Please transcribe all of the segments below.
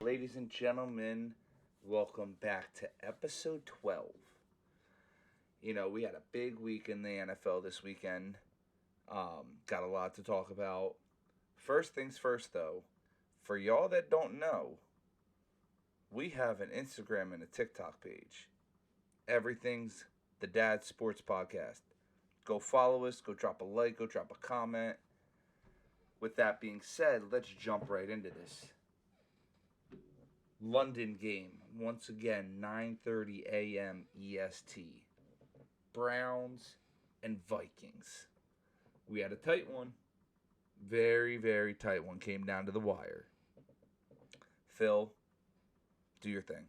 Ladies and gentlemen, welcome back to episode 12. We had a big week in the NFL this weekend. Got a lot to talk about. First things first, though, for y'all that don't know, we have an Instagram and a TikTok page. Everything's the Dad Sports Podcast. Go follow us, go drop a like, go drop a comment. With that being said, let's jump right into this. London game, once again, 9:30 a.m. EST. Browns and Vikings. We had a tight one. Very, very tight one. Came down to the wire. Phil, do your thing.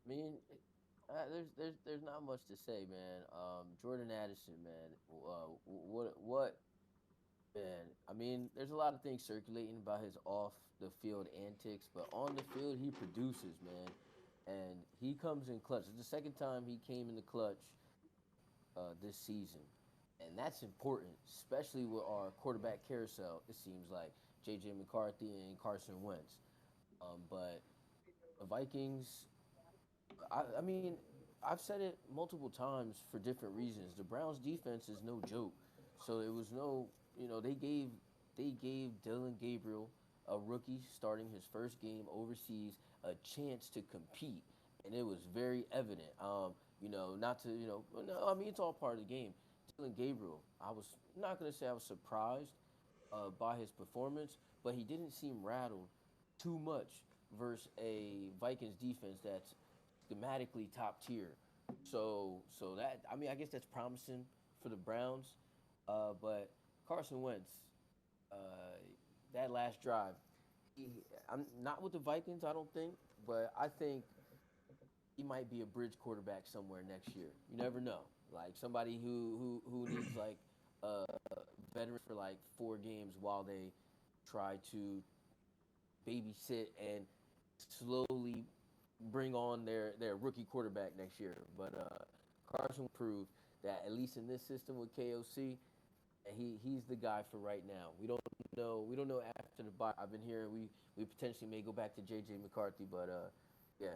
I mean, there's not much to say, man. Jordan Addison, man. What man? I mean, there's a lot of things circulating about his off the field antics, but on the field he produces, man, and he comes in clutch. It's the second time he came in the clutch this season, and that's important, especially with our quarterback carousel. It seems like J.J. McCarthy and Carson Wentz, but the Vikings. I mean, I've said it multiple times for different reasons. The Browns' defense is no joke, so it was no. They gave Dylan Gabriel, a rookie starting his first game overseas, a chance to compete, and it was very evident. Not to no, I mean it's all part of the game. Dylan Gabriel, I was not gonna say I was surprised by his performance, but he didn't seem rattled too much versus a Vikings defense that's schematically top tier. So that I mean I guess that's promising for the Browns, but Carson Wentz, uh, that last drive, I'm not with the Vikings, I don't think, but I think he might be a bridge quarterback somewhere next year. You never know. Like somebody who needs like a veteran for like 4 games while they try to babysit and slowly bring on their rookie quarterback next year. But Carson proved that at least in this system with KOC, he's the guy for right now. We don't know after the bye. I've been hearing we potentially may go back to JJ McCarthy, but yeah,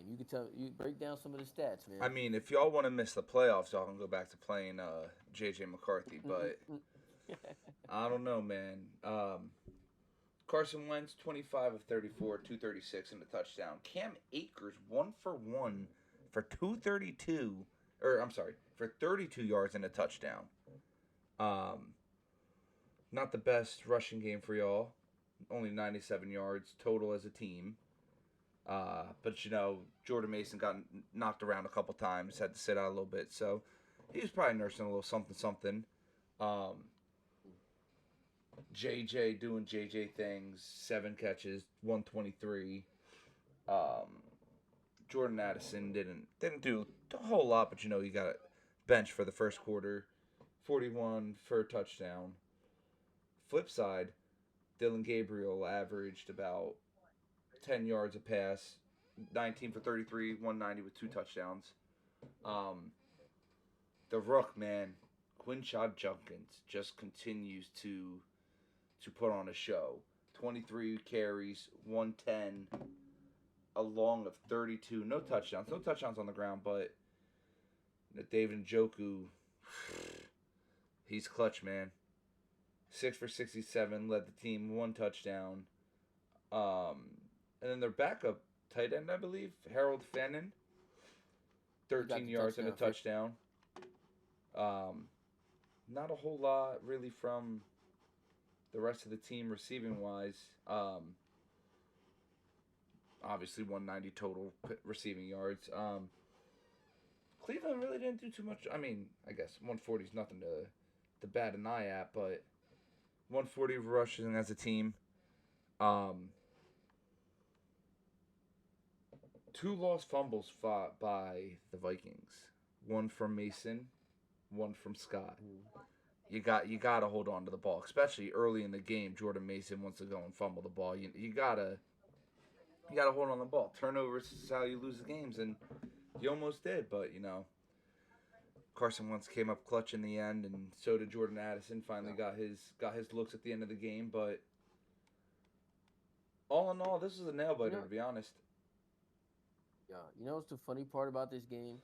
you can you break down some of the stats, man. I mean, if y'all want to miss the playoffs, y'all can go back to playing J.J. McCarthy, but I don't know, man. Carson Wentz, 25 of 34, 236 and a touchdown. Cam Akers, 1 for 1 for 232, or I'm sorry, for 32 yards and a touchdown. Um, Not the best rushing game for y'all. Only 97 yards total as a team. But Jordan Mason got knocked around a couple times, had to sit out a little bit, so he was probably nursing a little something something. Um, JJ doing JJ things, 7 catches, 123. Um, Jordan Addison didn't do a whole lot, but he got a bench for the first quarter, 41 for a touchdown. Flip side, Dylan Gabriel averaged about 10 yards a pass, 19 for 33, 190 with 2 touchdowns. Um, the Rook, man, Quinshad Junkins just continues to put on a show. 23 carries, 110, a long of 32. No touchdowns. No touchdowns on the ground, but David Njoku, he's clutch, man. 6 for 67, led the team, 1 touchdown. And then their backup tight end, I believe, Harold Fannin, He got 13 the yards and a touchdown for touchdown. Not a whole lot really from the rest of the team receiving wise. Obviously 190 total receiving yards. Cleveland really didn't do too much. I mean, I guess 140 is nothing to bat an eye at, but 140 rushing as a team. Um, 2 lost fumbles fought by the Vikings. One from Mason, one from Scott. Mm. You gotta hold on to the ball, especially early in the game. Jordan Mason wants to go and fumble the ball. You gotta You got to hold on the ball. Turnovers is how you lose the games, and you almost did. But Carson Wentz came up clutch in the end, and so did Jordan Addison. Finally got his looks at the end of the game. But all in all, this was a nail You biter, know, to be honest. yeah. You know what's the funny part about this game?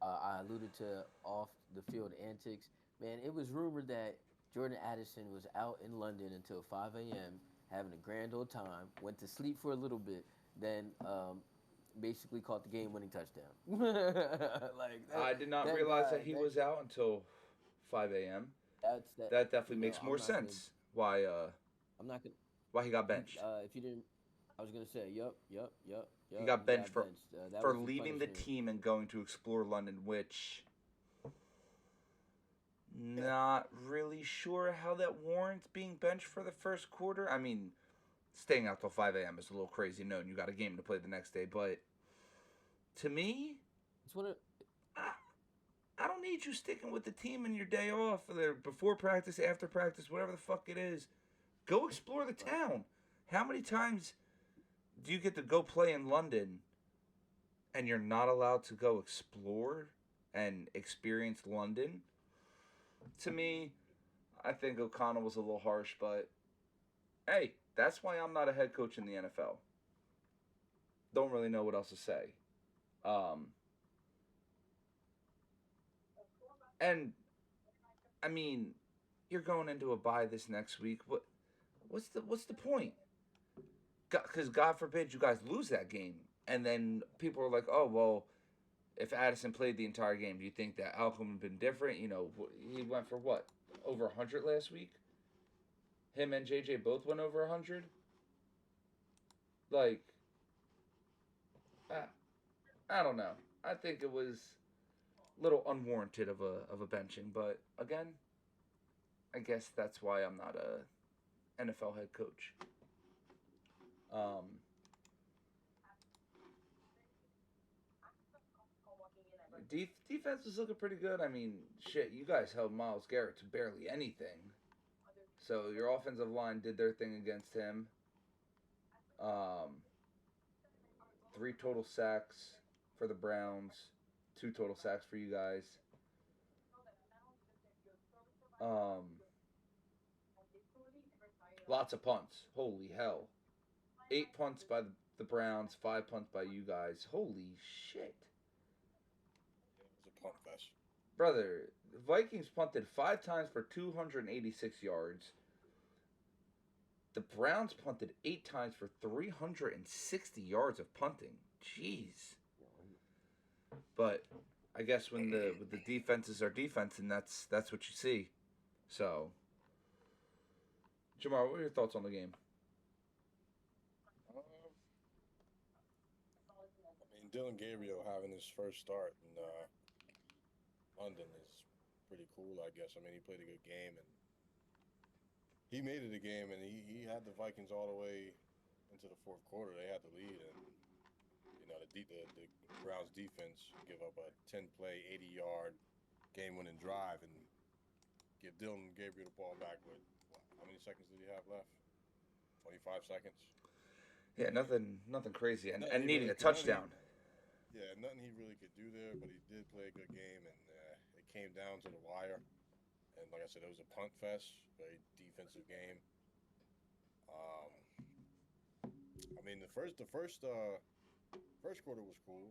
I alluded to off the field antics. Man, it was rumored that Jordan Addison was out in London until 5 a.m. having a grand old time. Went to sleep for a little bit, then basically caught the game-winning touchdown. Like I did not that realize that guy. he That was out until 5 a.m. that's that. That You definitely know, makes I'm more not gonna. sense why I'm not gonna. why he got benched. If you didn't, I was gonna say, yup, yup, yup, He yup. got He benched got for benched. That for was the leaving the punishment. team and going to explore London, which Yeah. not really sure how that warrants being benched for the first quarter. I mean, staying out till 5 a.m. is a little crazy knowing you got a game to play the next day, but to me, It's one of I, I don't need you sticking with the team in your day off, or before practice, after practice, whatever the fuck it is. Go explore the right. town. How many times do you get to go play in London and you're not allowed to go explore and experience London? To me, I think O'Connell was a little harsh, but hey, that's why I'm not a head coach in the NFL. Don't really know what else to say. Um, and I mean, you're going into a bye this next week. What's the point? Because God forbid you guys lose that game, and then people are like, oh well, if Addison played the entire game, do you think that outcome would have been different? He went for what, over 100 last week. Him and JJ both went over 100. Like, I, I don't know. I think it was a little unwarranted of a benching, but again, I guess that's why I'm not a NFL head coach. Um, Defense was looking pretty good. I mean, shit, you guys held Miles Garrett to barely anything. So your offensive line did their thing against him. Um, 3 total sacks for the Browns, 2 total sacks for you guys. Um, Lots of punts. Holy hell. 8 punts by the Browns, 5 punts by you guys. Holy shit. It was a punt fest. Brother, the Vikings punted 5 times for 286 yards. The Browns punted 8 times for 360 yards of punting. Jeez. But I guess when the defenses are defense, and that's what you see. So, Jamar, what are your thoughts on the game? Dylan Gabriel having his first start in London is pretty cool, I guess. He played a good game and he made it a game, and he had the Vikings all the way into the fourth quarter. They had the lead, and the Browns defense give up a 10-play, 80-yard game-winning drive and give Dylan Gabriel the ball back with how many seconds did he have left? 25 seconds. Yeah, nothing crazy, and Nothing he needing really a touchdown. nothing he really could do there, but he did play a good game, and it came down to the wire. And like I said, it was a punt fest, very defensive game. Um, the first quarter was cool.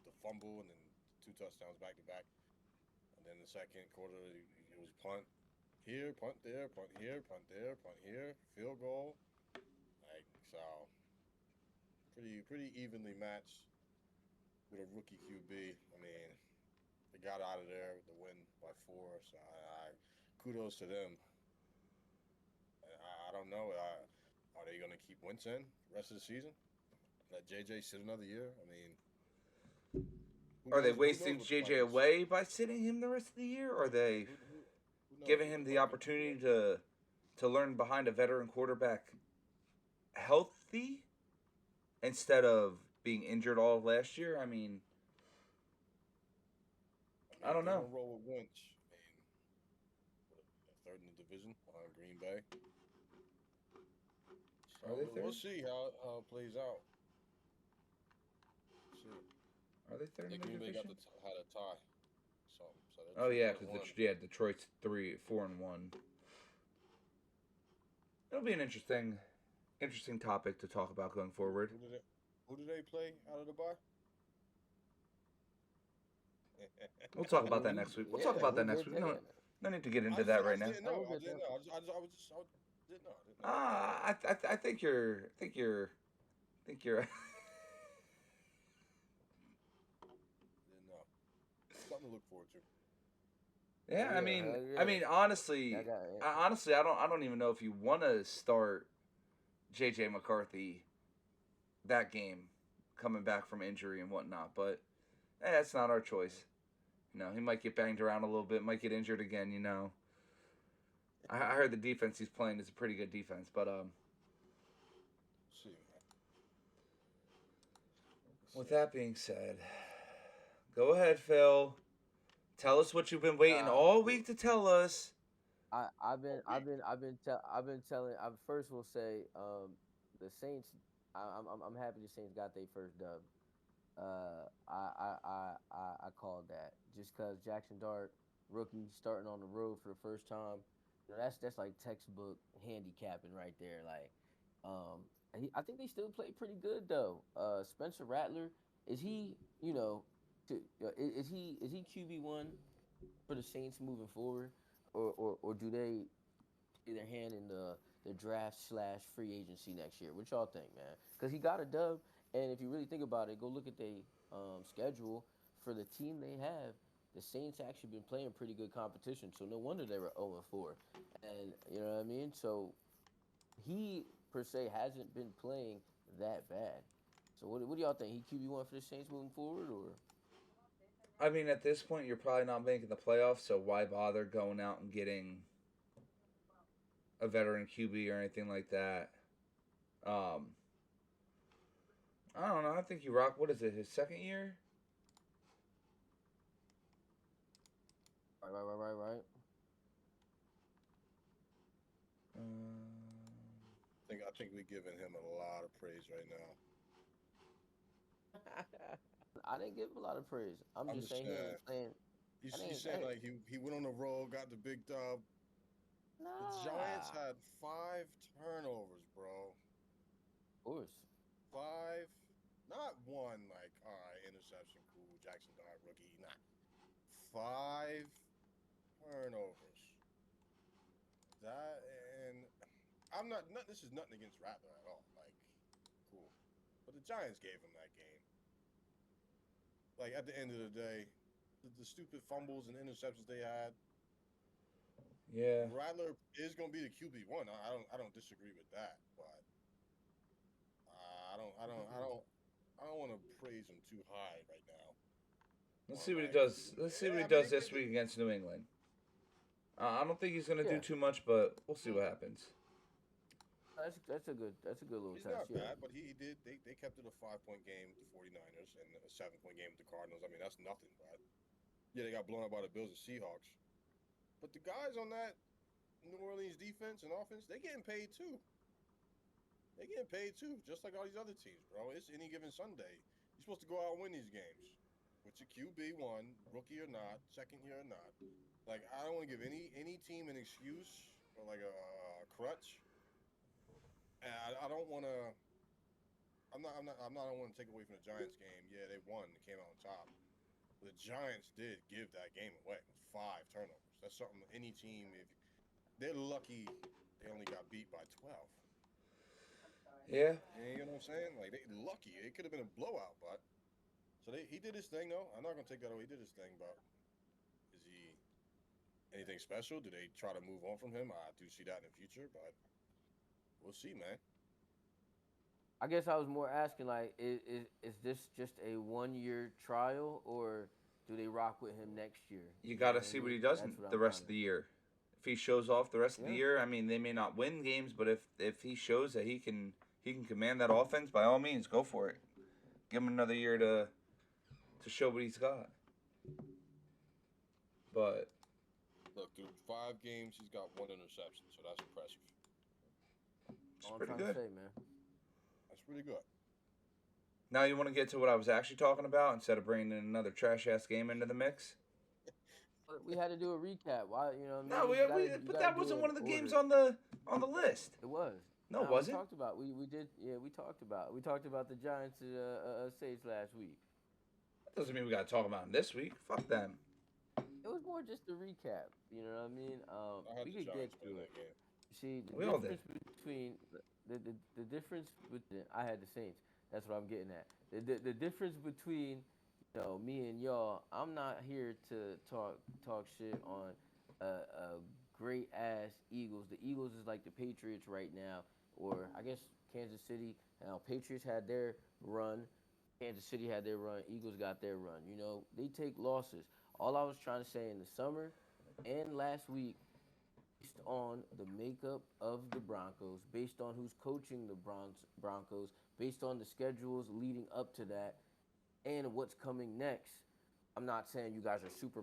The fumble and then 2 touchdowns back to back, and then the second quarter it was punt here, punt there, punt here, punt there, punt here, field goal. Like so, pretty evenly matched with a rookie QB. They got out of there with the win by 4, so I kudos to them. I don't know. Are they going to keep Wentz in the rest of the season? Let JJ sit another year? Are they wasting JJ away by sitting him the rest of the year? Or are they Who knows giving what him the the Vikings opportunity to learn behind a veteran quarterback healthy instead of being injured all of last year? I don't they're know. gonna roll with Wentz. Third in the division behind Green Bay. So Are they we'll third? see how it plays out. Are they third Yeah, in the Green Bay division? had a tie. So Oh they're yeah, 2-1. because Detroit's 4-1. It'll be an interesting topic to talk about going forward. Who did they play out of the bye? We'll talk about that We, next week. We'll yeah, talk about we'll that next get week. there. No need to get I into just, that I right just now. didn't I know. will I get didn't there. know. I didn't know. I think you're Didn't know. Something to look forward to. yeah. Oh, yeah, hell I yeah. mean, honestly, I got I don't even know if you want to start JJ McCarthy that game coming back from injury and whatnot, but that's not our choice. He might get banged around a little bit, might get injured again. I heard the defense he's playing is a pretty good defense, but See, man. with that being said, go ahead, Phil. Tell us what you've been waiting all week to tell us. I've been telling. I first will say, the Saints. I'm happy the Saints got their first dub. I called that just because Jackson Dart, rookie, starting on the road for the first time. That's like textbook handicapping right there. Like, I think they still play pretty good though. Spencer Rattler, is he? Is he QB1 for the Saints moving forward, or do they play their hand in the draft / free agency next year? What y'all think, man? Because he got a dub, and if you really think about it, go look at the schedule for the team they have. The Saints actually been playing pretty good competition, so no wonder they were 0-4. And you know what I mean? So he per se hasn't been playing that bad. So what do y'all think? He QB1 for the Saints moving forward, or? I mean, at this point, you're probably not making the playoffs, so why bother going out and getting a veteran QB or anything like that? I don't know. I think you rock. What is it? His second year? Right. I think we're giving him a lot of praise right now. I didn't give him a lot of praise. I'm just saying he ain't playing. You said like he went on the road, got the big dub. Nah. The Giants had 5 turnovers, bro. Of course. 5, not one like all right, interception, cool, Jackson Dart rookie, not 5 turnovers. That and I'm not. This is nothing against Rattler at all. Like, cool, but the Giants gave him that game. Like at the end of the day, the stupid fumbles and interceptions they had. Yeah. Rattler is going to be the QB1. I don't disagree with that, but I don't want to praise him too high right now. Let's see what he does. Let's see what he does this week against New England. I don't think he's gonna do too much, but we'll see what happens. That's a good little He's test. not bad, but he did. They kept it a 5-point game with the 49ers and a 7-point game with the Cardinals. I mean, that's nothing, but yeah, they got blown up by the Bills and Seahawks. But the guys on that New Orleans defense and offense, they getting paid too. They getting paid too, just like all these other teams, bro. It's any given Sunday. You're supposed to go out and win these games. With your QB1, rookie or not, second year or not. Like, I don't want to give any team an excuse or like a crutch. And I don't want to. I don't want to take away from the Giants game. Yeah, they won. They came out on top. The Giants did give that game away with 5 turnovers. That's something any team, if they're lucky, they only got beat by 12. Yeah. You know what I'm saying? Like, they lucky. It could have been a blowout, but so he did his thing though. I'm not gonna take that away. He did his thing, but is he anything special? Do they try to move on from him? I do see that in the future, but we'll see, man. I guess I was more asking, like, is this just a 1-year trial, or do they rock with him next year? You got to see what he does the rest of the year. If he shows off the rest of the year, I mean, they may not win games, but if he shows that he can command that offense, by all means, go for it. Give him another year to show what he's got. But look, through 5 games, he's got 1 interception, so that's impressive. It's pretty good. Say, man. That's pretty good. Now you want to get to what I was actually talking about instead of bringing in another trash ass game into the mix? But we had to do a recap. Why? You know what I No, mean? You but gotta that do wasn't it one in of the games order. on the list. It was. No, it Nah, we wasn't. talked about we did we talked about the Giants Saints last week. That doesn't mean we got to talk about them this week. Fuck them. It was more just a recap. You know what I mean? I had We the could get Giants win to it. that game. See, the We all did. difference between the difference between I had the Saints. That's what I'm getting at. The difference between me and y'all. I'm not here to talk shit on a great ass Eagles. The Eagles is like the Patriots right now, or I guess Kansas City. Now Patriots had their run. Kansas City had their run. Eagles got their run. You know, they take losses. All I was trying to say in the summer and last week, based on the makeup of the Broncos, based on who's coaching the Broncos, based on the schedules leading up to that, and what's coming next. I'm not saying you guys are super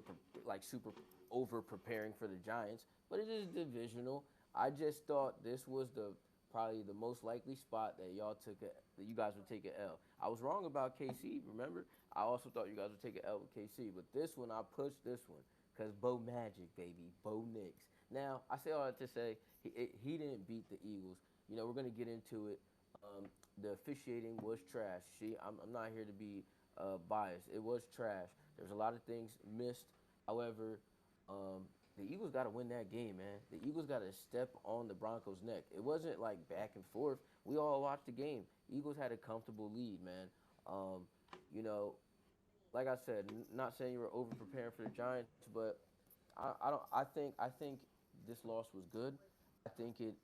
over preparing for the Giants, but it is divisional. I just thought this was the probably the most likely spot that that you guys would take an L. I was wrong about KC. Remember, I also thought you guys would take an L with KC, but this one I pushed this one because Bo Magic, baby, Bo Nix. Now I say all that to say he didn't beat the Eagles. You know, we're gonna get into it. The officiating was trash. See, I'm not here to be biased. It was trash. There's a lot of things missed. However, the Eagles got to win that game, man. The Eagles got to step on the Broncos' neck. It wasn't like back and forth. We all watched the game. Eagles had a comfortable lead, man. Um, you know, like I said, not saying you were over preparing for the Giants, but I don't. I think this loss was good. I think it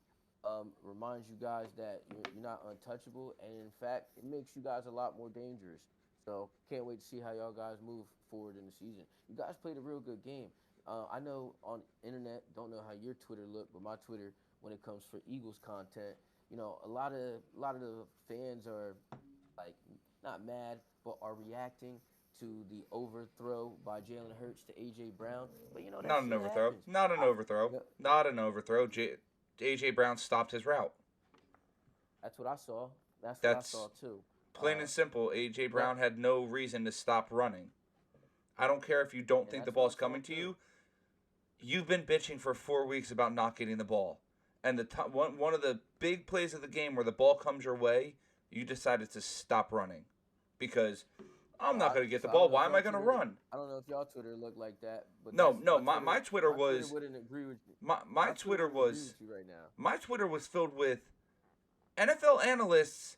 reminds you guys that you're not untouchable, and in fact, it makes you guys a lot more dangerous. So can't wait to see how y'all guys move forward in the season. You guys played a real good game. I know on internet, don't know how your Twitter look, but my Twitter, when it comes for Eagles content, a lot of the fans are like not mad, but are reacting to the overthrow by Jalen Hurts to AJ Brown. But that Not an shit overthrow. happens. Not an I, overthrow. no, Not an overthrow. AJ Brown stopped his route. that's what I saw. That's what I That's saw too. plain Uh, and simple. AJ but Brown had no reason to stop running. I don't care if you don't and think the that's what I ball's saw coming to too. you. You've been bitching for 4 weeks about not getting the ball, and one of the big plays of the game where the ball comes your way, you decided to stop running because I'm not going to get the So I don't ball. know if Why am y'all I going to Twitter. run? I don't know if y'all Twitter look like that, but No, that's no. My Twitter My Twitter was wouldn't agree with you. my My Twitter Twitter wouldn't agree was with you right now. my Twitter was filled with NFL analysts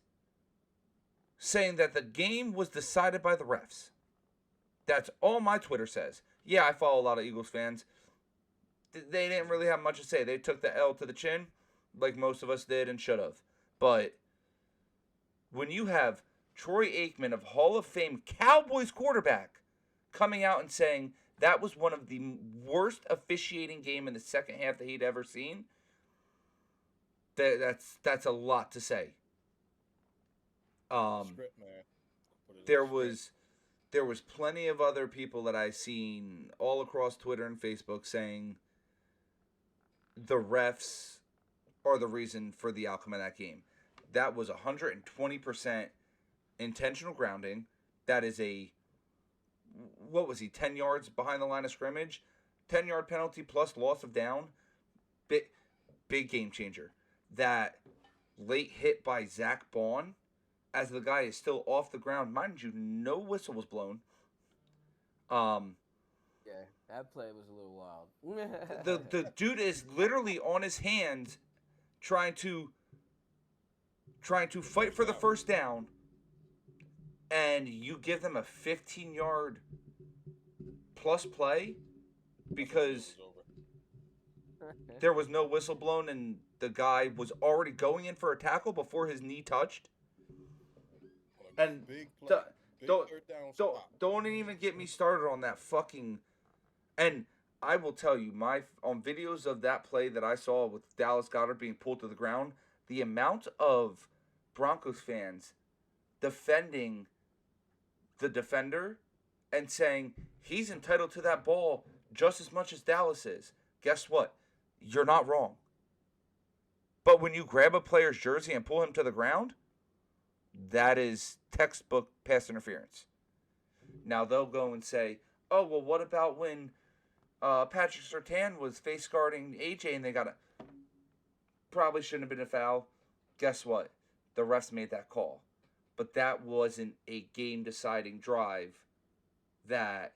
saying that the game was decided by the refs. That's all my Twitter says. Yeah, I follow a lot of Eagles fans. They didn't really have much to say. They took the L to the chin, like most of us did and should have. But when you have Troy Aikman of Hall of Fame Cowboys quarterback coming out and saying that was one of the worst officiating game in the second half that he'd ever seen, that's a lot to say. Script, man. Put it in There the script. was there was plenty of other people that I seen all across Twitter and Facebook saying the refs are the reason for the outcome of that game. That was 120% intentional grounding. That is what was he, 10 yards behind the line of scrimmage? 10-yard penalty plus loss of down. Big, big game changer. That late hit by Zach Bond as the guy is still off the ground. Mind you, no whistle was blown. Yeah, that play was a little wild. The dude is literally on his hands trying to fight for the first down, and you give them a 15-yard plus play because It was over. there was no whistle blown and the guy was already going in for a tackle before his knee touched. On a And big play. don't Big don't third down don't, spot. don't even get me started on that fucking. And I will tell you, on videos of that play that I saw with Dallas Goedert being pulled to the ground, the amount of Broncos fans defending the defender and saying he's entitled to that ball just as much as Dallas is. Guess what? You're not wrong. But when you grab a player's jersey and pull him to the ground, That is textbook pass interference. Now they'll go and say, "Oh well, what about when Patrick Surtain was face guarding AJ and they got a probably shouldn't have been a foul." Guess what? The refs made that call, but that wasn't a game deciding drive. That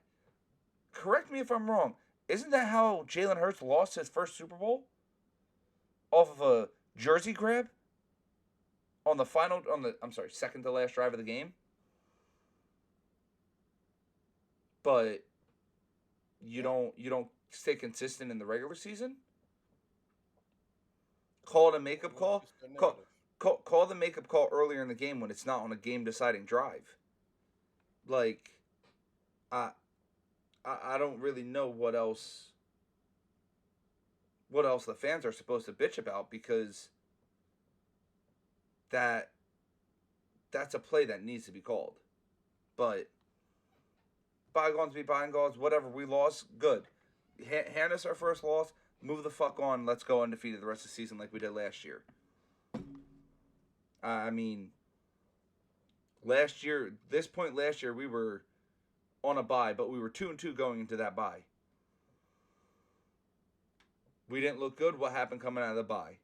correct me if I'm wrong. Isn't that how Jalen Hurts lost his first Super Bowl? Off of a jersey grab on the second to last drive of the game. But you don't stay consistent in the regular season. Call it a makeup call. Call the makeup call earlier in the game when it's not on a game deciding drive. Like, I don't really know what else the fans are supposed to bitch about, because that's a play that needs to be called. But bygones be bygones. Whatever, we lost. Good. Hand us our first loss. Move the fuck on. Let's go undefeated the rest of the season like we did last year. I mean, last year, we were on a bye, but we were 2-2 going into that bye. We didn't look good. What happened coming out of the bye?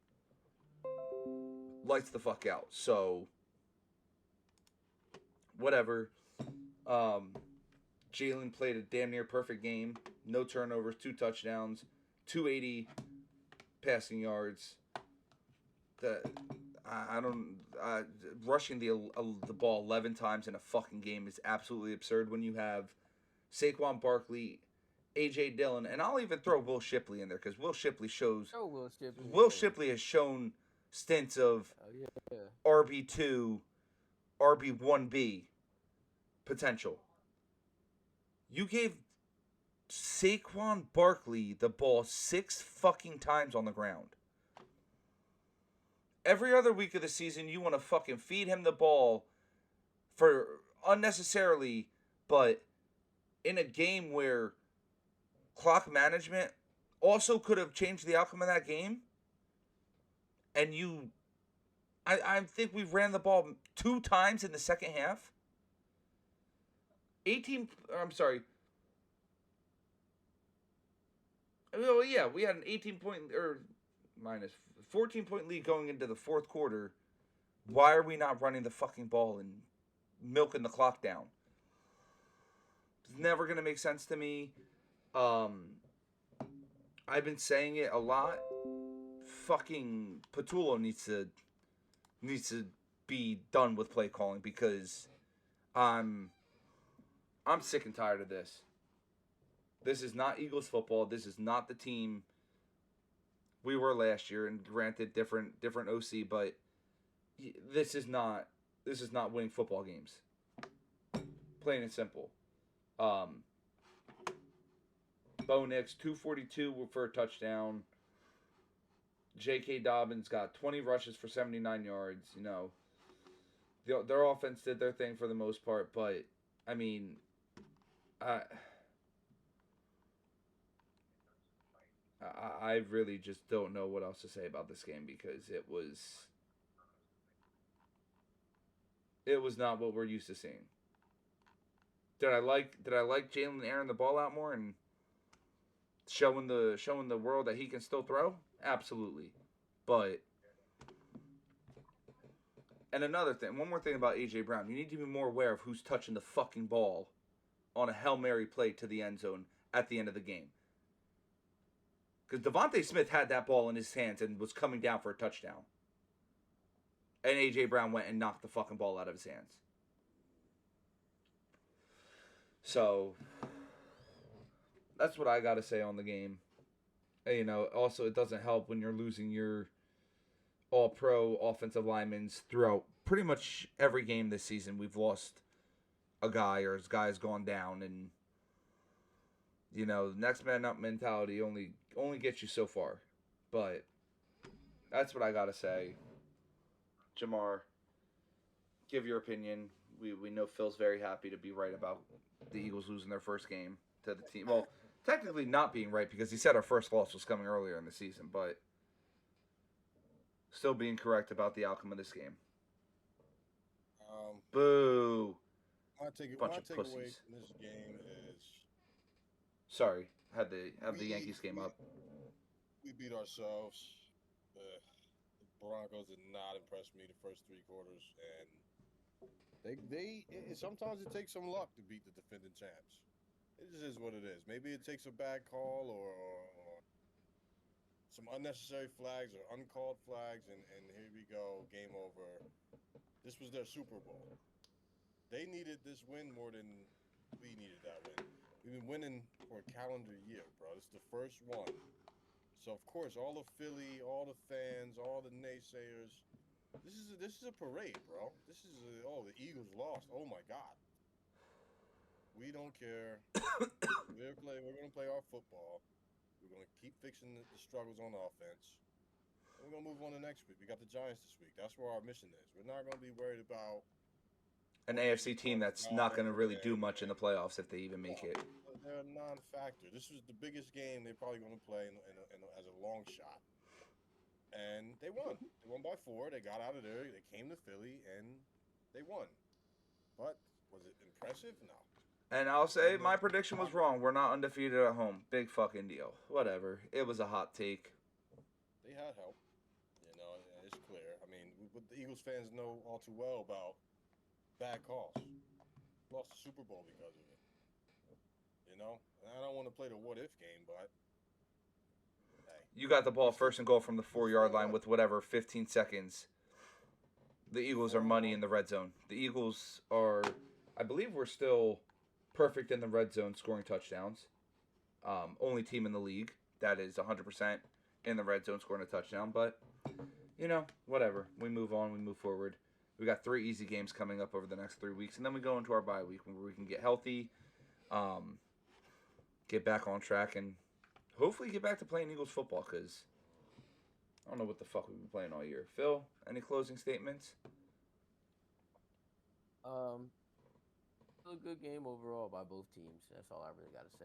Lights the fuck out. So, whatever. Jalen played a damn near perfect game. No turnovers, 2 touchdowns, 280 passing yards. Rushing the ball 11 times in a fucking game is absolutely absurd when you have Saquon Barkley, A.J. Dillon, and I'll even throw Will Shipley in there, because Will Shipley has shown stints of RB2, RB1B potential. You gave Saquon Barkley the ball 6 fucking times on the ground. Every other week of the season, you want to fucking feed him the ball for unnecessarily, but in a game where clock management also could have changed the outcome of that game, and I think we ran the ball 2 times in the second half. Well, yeah, we had an 14-point lead going into the fourth quarter. Why are we not running the fucking ball and milking the clock down? It's never going to make sense to me. I've been saying it a lot. Fucking Patullo needs to be done with play calling, because I'm sick and tired of this. This is not Eagles football. This is not the team we were last year, and granted, different OC, but this is not winning football games. Plain and simple. Bo Nix, 242 for a touchdown. J.K. Dobbins got 20 rushes for 79 yards. You know, their offense did their thing for the most part, but I mean, I really just don't know what else to say about this game, because it was not what we're used to seeing. Did I like Jalen airing the ball out more and showing the world that he can still throw? Absolutely. But, and another thing, one more thing about A.J. Brown. You need to be more aware of who's touching the fucking ball on a Hail Mary play to the end zone at the end of the game. Because Devontae Smith had that ball in his hands and was coming down for a touchdown. And A.J. Brown went and knocked the fucking ball out of his hands. So, that's what I got to say on the game. And, you know, also it doesn't help when you're losing your all-pro offensive linemen throughout pretty much every game this season. We've lost a guy, or his guy's gone down, and, you know, next man up mentality only gets you so far. But that's what I got to say. Jamar, give your opinion. We know Phil's very happy to be right about the Eagles losing their first game to the team. Well, technically not being right, because he said our first loss was coming earlier in the season, but still being correct about the outcome of this game. Boo. My Bunch of takeaway pussies. from this game is Sorry, had the we Yankees game we up. we beat ourselves. The Broncos did not impress me the first 3 quarters, and sometimes it takes some luck to beat the defending champs. It just is what it is. Maybe it takes a bad call or some unnecessary flags or uncalled flags, and here we go, game over. This was their Super Bowl. They needed this win more than we needed that win. We've been winning for a calendar year, bro. This is the first one. So of course, all the Philly, all the fans, all the naysayers. This is a parade, bro. The Eagles lost. Oh my God. We don't care. We're gonna play our football. We're gonna keep fixing the struggles on offense. And we're gonna move on to next week. We got the Giants this week. That's where our mission is. We're not gonna be worried about An AFC team that's not going to really do much in the playoffs if they even make it. They're a non-factor. This was the biggest game they're probably going to play as a long shot. And they won. They won by 4. They got out of there. They came to Philly, and they won. But was it impressive? No. And I'll say my prediction was wrong. We're not undefeated at home. Big fucking deal. Whatever. It was a hot take. They had help. It's clear. I mean, what the Eagles fans know all too well about bad calls. Lost the Super Bowl because of it. And I don't want to play the what-if game, but hey. You got the ball first and goal from the 4-yard line with whatever, 15 seconds. The Eagles are money in the red zone. The Eagles are, I believe we're still perfect in the red zone scoring touchdowns. Only team in the league that is 100% in the red zone scoring a touchdown. But, whatever. We move on. We move forward. We got 3 easy games coming up over the next 3 weeks. And then we go into our bye week where we can get healthy, get back on track, and hopefully get back to playing Eagles football because I don't know what the fuck we've been playing all year. Phil, any closing statements? Still a good game overall by both teams. That's all I really got to say.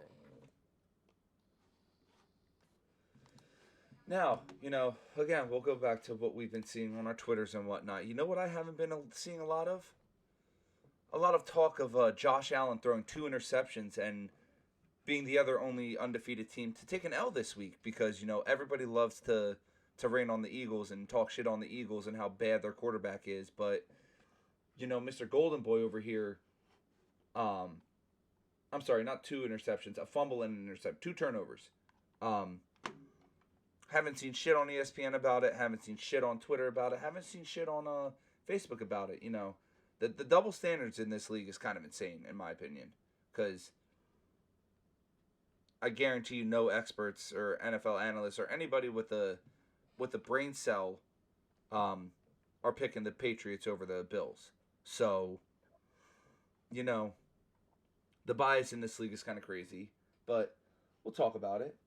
Now, again, we'll go back to what we've been seeing on our Twitters and whatnot. You know what I haven't been seeing a lot of? A lot of talk of Josh Allen throwing 2 interceptions and being the other only undefeated team to take an L this week because, everybody loves to rain on the Eagles and talk shit on the Eagles and how bad their quarterback is. But, Mr. Golden Boy over here, I'm sorry, not 2 interceptions, a fumble and an intercept, 2 turnovers. Haven't seen shit on ESPN about it. Haven't seen shit on Twitter about it. Haven't seen shit on Facebook about it. The double standards in this league is kind of insane, in my opinion. Because I guarantee you no experts or NFL analysts or anybody with a brain cell are picking the Patriots over the Bills. So, the bias in this league is kind of crazy. But we'll talk about it.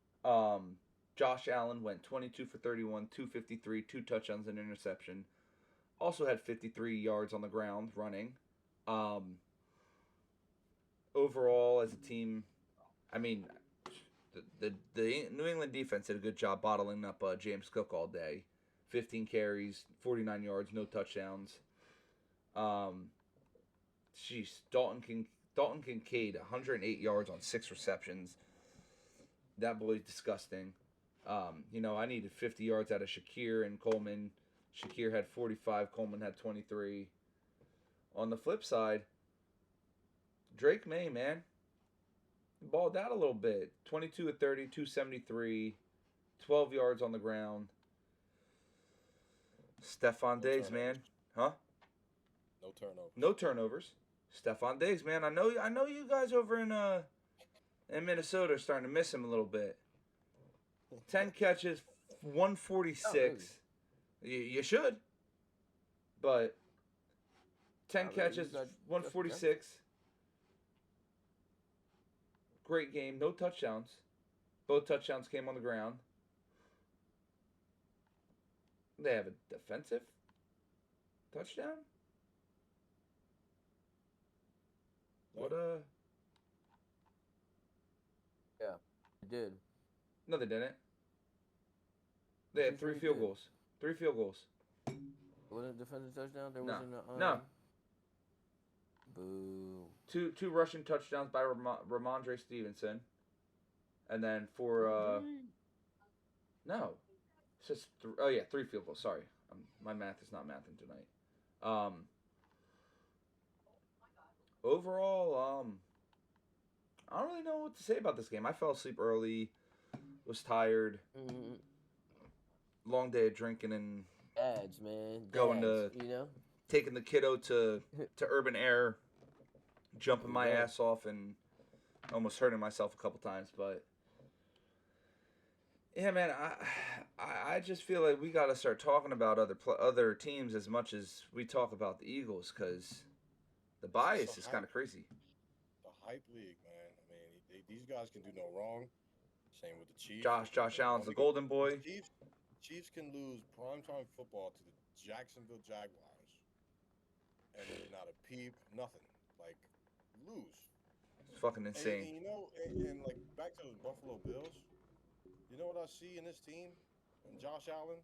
Josh Allen went 22 for 31, 253, 2 touchdowns and interception. Also had 53 yards on the ground running. Overall, as a team, I mean, the New England defense did a good job bottling up James Cook all day. 15 carries, 49 yards, no touchdowns. Dalton Kincaid, 108 yards on 6 receptions. That boy's disgusting. I needed 50 yards out of Shakir and Coleman. Shakir had 45, Coleman had 23. On the flip side, Drake May, man, balled out a little bit. 22 of 30, 273, 12 yards on the ground. Stephon Diggs, man. Huh? No turnovers. Stephon Diggs, man. I know you guys over in Minnesota are starting to miss him a little bit. 10 catches, 146. You should. But 10 catches, 146. Great game. No touchdowns. Both touchdowns came on the ground. They have a defensive touchdown? What Yeah, they did. No, they didn't. They had 3 field goals. 3 field goals. Wasn't a defensive touchdown? There No. wasn't a, No. Boo. Two rushing touchdowns by Ramondre Stevenson. And then for no, it's just 3 field goals. Sorry, my math is not mathing tonight. Overall, I don't really know what to say about this game. I fell asleep early, was tired, long day of drinking and Dads, man. Going Dads, to- taking the kiddo to Urban Air, jumping my ass off and almost hurting myself a couple times, but. Yeah, man, I just feel like we got to start talking about other teams as much as we talk about the Eagles, because the bias is kind of crazy. The hype league, man. I mean, these guys can do no wrong. Same with the Chiefs. Josh Allen's the golden boy. Chiefs can lose primetime football to the Jacksonville Jaguars, and not a peep, nothing. Like, lose. It's fucking insane. And you know, and like back to those Buffalo Bills. You know what I see in this team? And Josh Allen,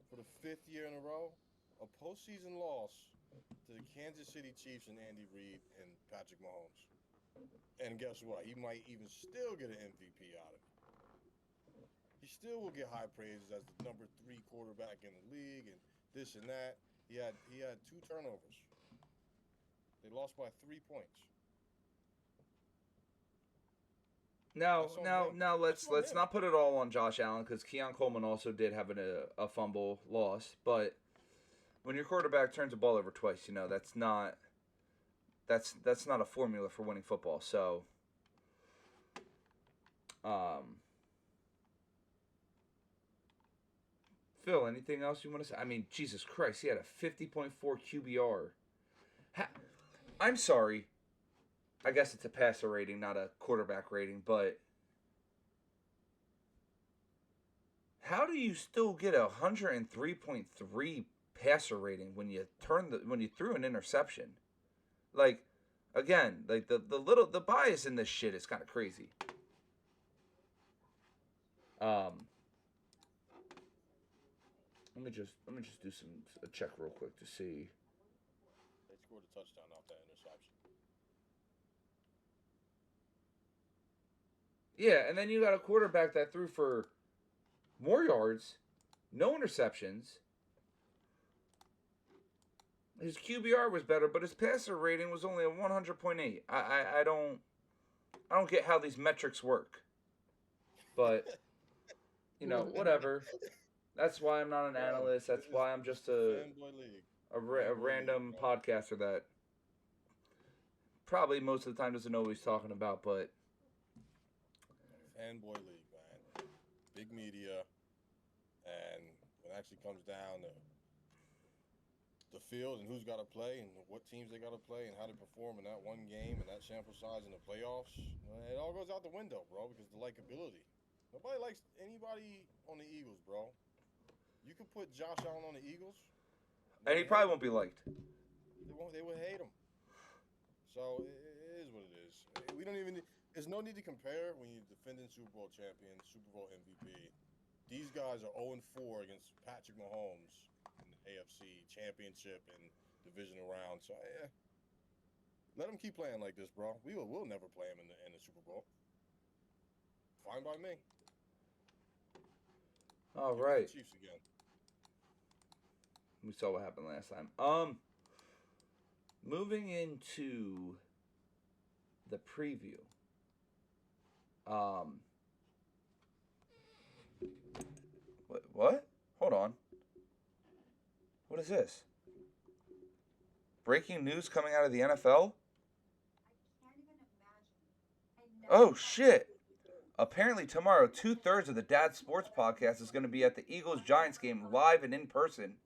for the 5th year in a row, a postseason loss to the Kansas City Chiefs and Andy Reid and Patrick Mahomes. And guess what? He might even still get an MVP out of it. He still will get high praises as the number 3 quarterback in the league and this and that. He had 2 turnovers. They lost by 3 points. Now, let's not put it all on Josh Allen, because Keon Coleman also did have a fumble loss. But when your quarterback turns the ball over twice, that's not a formula for winning football. So, Phil, anything else you want to say? I mean, Jesus Christ, he had a 50.4 QBR. I'm sorry. I guess it's a passer rating, not a quarterback rating, but how do you still get a 103.3 passer rating when you threw an interception? Like, again, like the bias in this shit is kind of crazy. Let me just do a check real quick to see. They scored a touchdown off that interception. Yeah, and then you got a quarterback that threw for more yards, no interceptions. His QBR was better, but his passer rating was only a 100.8. I don't get how these metrics work. But whatever. That's why I'm not an analyst. That's why I'm just a random podcaster that probably most of the time doesn't know what he's talking about, but Fanboy league, man. Big media, and when it actually comes down to the field and who's got to play and what teams they got to play and how they perform in that one game and that sample size in the playoffs, it all goes out the window, bro, because the likability. Nobody likes anybody on the Eagles, bro. You could put Josh Allen on the Eagles, and he probably won't be liked. They would hate him. So it is what it is. We don't even. There's no need to compare when you're defending Super Bowl champion, Super Bowl MVP. These guys are 0-4 against Patrick Mahomes in the AFC Championship and divisional round. So yeah, let them keep playing like this, bro. We'll never play him in the Super Bowl. Fine by me. All right. Chiefs again. We saw what happened last time. Moving into the preview. What? Hold on. What is this? Breaking news coming out of the NFL? Oh, shit. Apparently tomorrow, 2/3 of the Dad Sports Podcast is going to be at the Eagles-Giants game live and in person.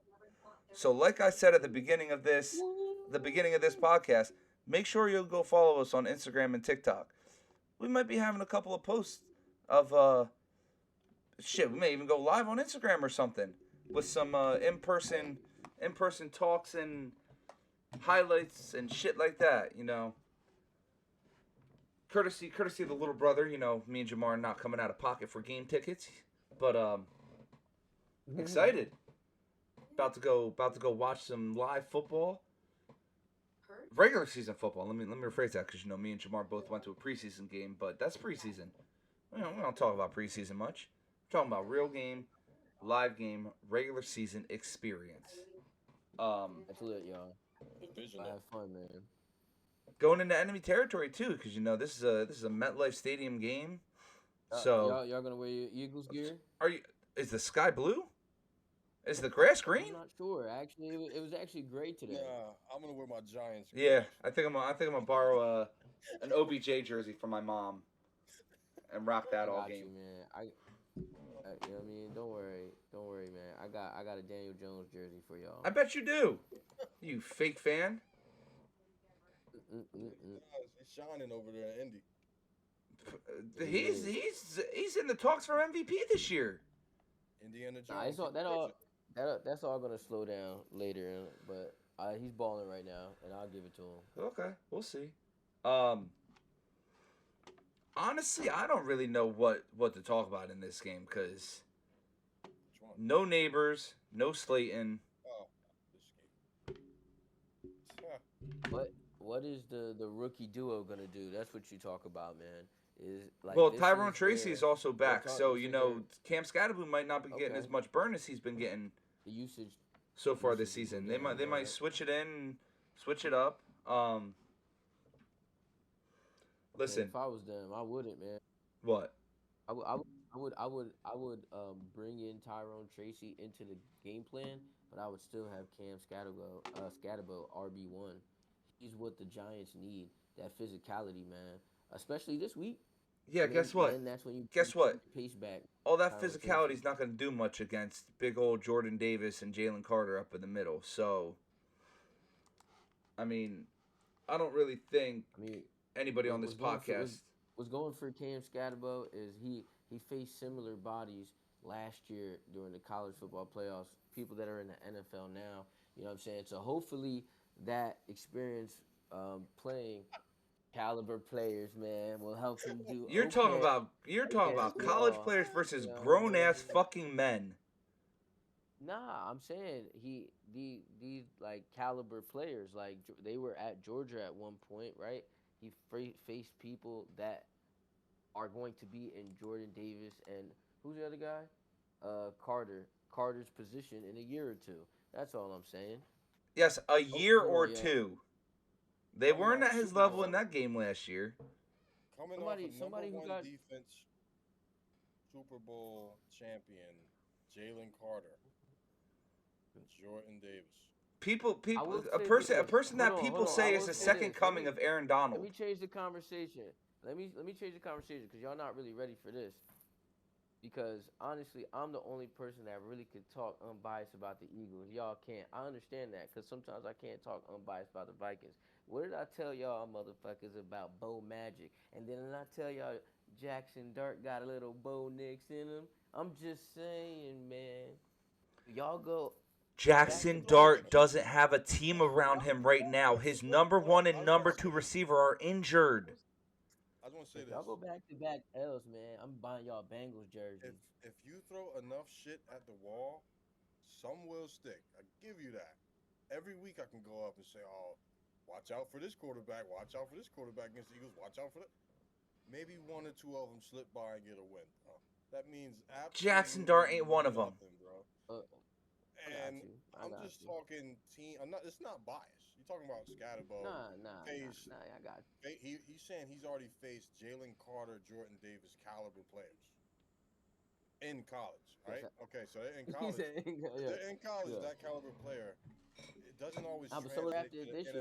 So like I said at the beginning of this podcast, make sure you'll go follow us on Instagram and TikTok. We might be having a couple of posts of, we may even go live on Instagram or something with some in-person talks and highlights and shit like that, Courtesy of the little brother, me and Jamar are not coming out of pocket for game tickets, but excited. About to go watch some live football. Kurt? regular season football. Let me rephrase that because me and Jamar both went to a preseason game, but that's preseason. We don't talk about preseason much. We're talking about real game, live game, regular season experience. That's lit, y'all. Divisional. I have fun, man. Going into enemy territory too, because this is a MetLife Stadium game. So y'all gonna wear your Eagles gear? Is the sky blue? Is the grass green? I'm not sure. Actually, it was actually great today. Nah, I'm gonna wear my Giants. Yeah, I think I'm gonna borrow an OBJ jersey from my mom and rock that all game. You, man. You know what I mean? Don't worry, man. I got a Daniel Jones jersey for y'all. I bet you do. You fake fan. He's shining over there in Indy. He's in the talks for MVP this year. Indiana Jones. Nah, that's all gonna slow down later, but he's balling right now, and I'll give it to him. Okay, we'll see. Honestly, I don't really know what to talk about in this game because no Neighbors, no Slayton. Oh, this game. What is the rookie duo gonna do? That's what you talk about, man. Tyrone Tracy is also back, so Cam Scatterboom might not be getting as much burn as he's been getting the usage so far this season. They might switch it in, switch it up. Listen, man, if I was them, I wouldn't, man. What? I would bring in Tyrone Tracy into the game plan, but I would still have Cam Scatterbo RB1. He's what the Giants need. That physicality, man. Especially this week. Yeah, guess what? Guess what? Pace back. All that physicality is not going to do much against big old Jordan Davis and Jalen Carter up in the middle. So, I mean, I don't really think anybody on this podcast was going for Cam Scatterbo is he faced similar bodies last year during the college football playoffs. People that are in the NFL now, you know what I'm saying? So hopefully that experience playing caliber players, man, will help him do. You're talking about college players versus grown ass fucking men. Nah, I'm saying these like caliber players, like they were at Georgia at one point, right? He faced people that are going to be in Jordan Davis and who's the other guy? Carter's position in a year or two. That's all I'm saying. Yes, a year or two. They weren't at his level in that game last year. Somebody who got defense Super Bowl champion Jalen Carter and Jordan Davis. A person that people say is the second coming of Aaron Donald. Let me change the conversation. Let me change the conversation because y'all not really ready for this. Because honestly, I'm the only person that really could talk unbiased about the Eagles. Y'all can't. I understand that because sometimes I can't talk unbiased about the Vikings. What did I tell y'all motherfuckers about Bo Magic? And then I tell y'all Jackson Dart got a little Bo Nix in him. I'm just saying, man. Y'all go. Jackson Dart doesn't have a team around him right now. His number 1 and number 2 receiver are injured. I just want to say this. Y'all go back-to-back L's, man. I'm buying y'all Bengals jerseys. If you throw enough shit at the wall, some will stick. I give you that. Every week I can go up and say, oh, watch out for this quarterback. Watch out for this quarterback against the Eagles. Watch out for that. Maybe 1 or 2 of them slip by and get a win. That means absolutely Jackson Dart ain't one of them. Bro. And I'm just talking team. It's not biased. You're talking about Scatterbo. Nah. I got you. He's saying he's already faced Jalen Carter, Jordan Davis caliber players in college, right? Okay, so in college, that caliber player, it doesn't always. But some after this year,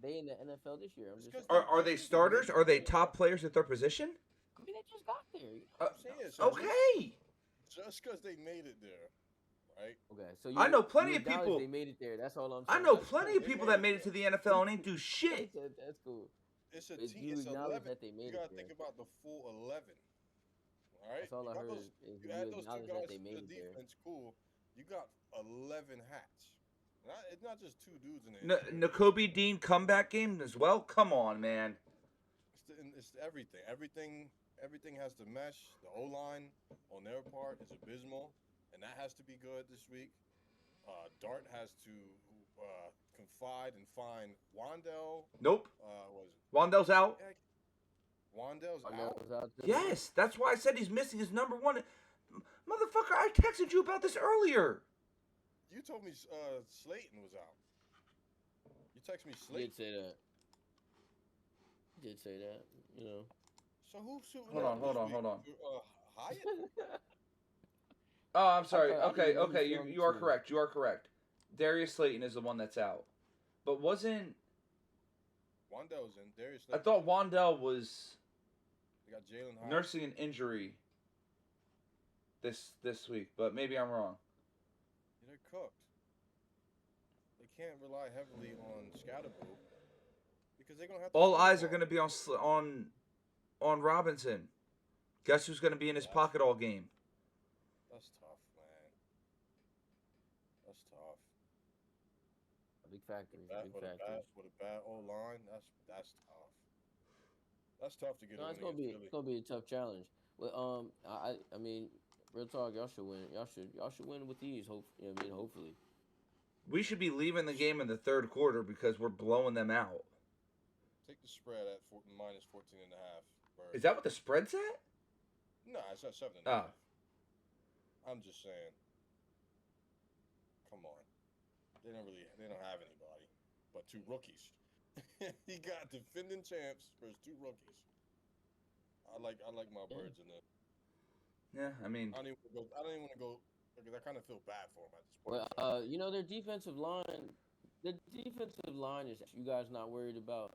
they in the NFL this year. Are they starters? Are they top players at their position? I mean, they just got there. Okay. Just because they made it there. Right. Okay, so I know plenty of people. They made it there. That's all I'm saying. I know plenty of people that made it to the NFL and ain't do shit. That's cool. It's a team. It's 11. That they made you gotta think about the full 11. All right. That's all I heard. You add those 2 guys to the defense. Cool. You got 11 hats. It's not just 2 dudes in there. Nakobe Dean comeback game as well. Come on, man. It's everything. Everything has to mesh. The O-line on their part is abysmal. And that has to be good this week. Dart has to confide and find Wandell. Nope. Was it? Wandell's out. Heck, Wandell's I know out. it was out there. Yes, that's why I said he's missing his number one. Motherfucker, I texted you about this earlier. You told me Slayton was out. You text me He Slayton. did say that. He did say that. You know. So who's shooting? Hold up on, this hold on, week? hold on. Hyatt. Oh, I'm sorry. I Okay, didn't okay, really you are feel correct. You are correct. Darius Slayton is the one that's out. But wasn't Wandell's in. Darius I Slayton. thought Wandell was They got Jalen Hyatt. nursing an injury this week, but maybe I'm wrong. They're cooked. They can't rely heavily on Scatterboo because they're gonna have to. All throw the eyes are ball. going to be on Robinson. Guess who's going to be in his pocket all game? That's tough, man. That's tough. Big factors. Bad, Big with, a bad, factors. with a bad O line, that's tough. That's tough to get. No, a it's win gonna be against it's Philly. gonna be a tough challenge. But I mean, real talk, y'all should win. Y'all should win with ease. Hopefully. We should be leaving the game in the third quarter because we're blowing them out. Take the spread at minus 14.5. Is that what the spread's at? No, it's at 7.5. Oh. I'm just saying. Come on. They don't have anybody but two rookies. He got defending champs versus two rookies. I like my birds in there. Yeah, I mean, I don't even want to go because I kind of feel bad for him at this point. Well, their defensive line. The defensive line is you guys not worried about.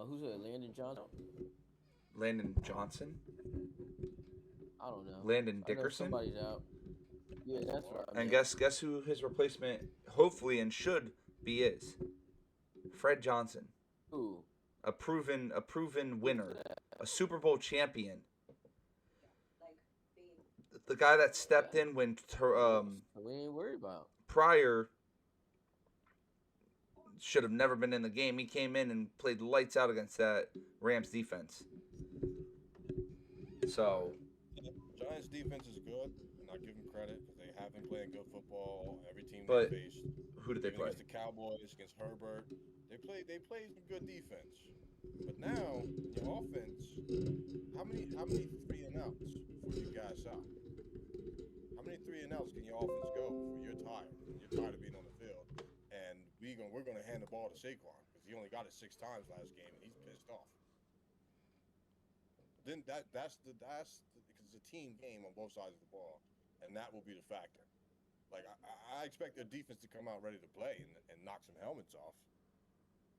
Who's it? Landon Johnson. Landon Johnson, I don't know. Landon I know Dickerson, somebody's out. Yeah, that's right. and guess who his replacement hopefully and should be is Fred Johnson, Who? a proven winner, a Super Bowl champion. The guy that stepped in when We ain't worried about. Pryor should have never been in the game. He came in and played lights out against that Rams defense. So Giants defense is good, and I give them credit because they have been playing good football. Every team But they faced, who did they even play? against the Cowboys, against Herbert, they played some good defense. But now your offense, how many 3-and-outs before you guys out? How many 3-and-outs can your offense go before you're tired? You're tired of being on the field, and we're gonna hand the ball to Saquon because he only got it 6 times last game, and he's pissed off. Then that's because it's a team game on both sides of the ball, and that will be the factor. Like I expect their defense to come out ready to play and knock some helmets off.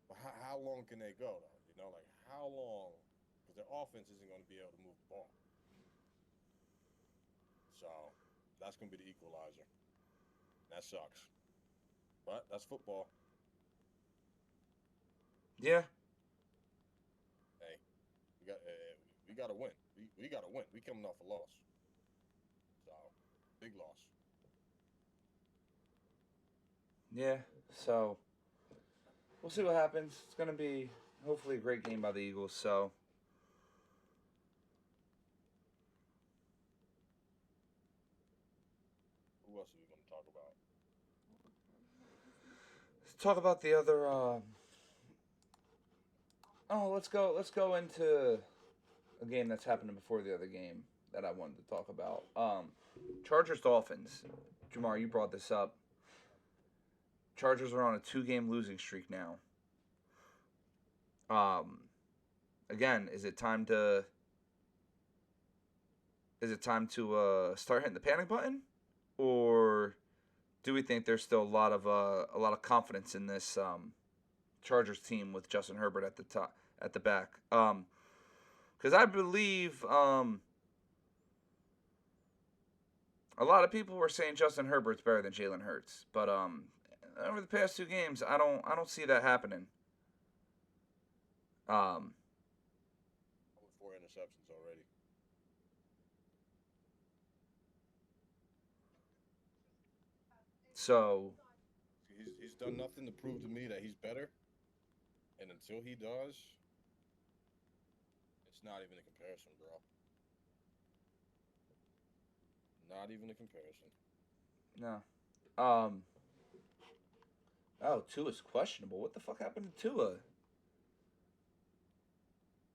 But how long can they go though? Like how long? Because their offense isn't going to be able to move the ball. So that's going to be the equalizer. That sucks. But that's football. Yeah. Hey, we got to win. We got to win. We coming off a loss. So big loss. Yeah, so we'll see what happens. It's going to be hopefully a great game by the Eagles, so Who else are we going to talk about? let's talk about the other let's go into a game that's happening before the other game that I wanted to talk about. Chargers Dolphins. Jamar, you brought this up. Chargers are on a 2-game losing streak now. Again, is it time to start hitting the panic button, or do we think there's still a lot of confidence in this Chargers team with Justin Herbert at the back? Because I believe a lot of people were saying Justin Herbert's better than Jalen Hurts, but over the past 2 games, I don't see that happening. With 4 interceptions already. So He's done nothing to prove to me that he's better. And until he does, it's not even a comparison, bro. Not even a comparison. no, Oh, Tua's questionable. What the fuck happened to Tua?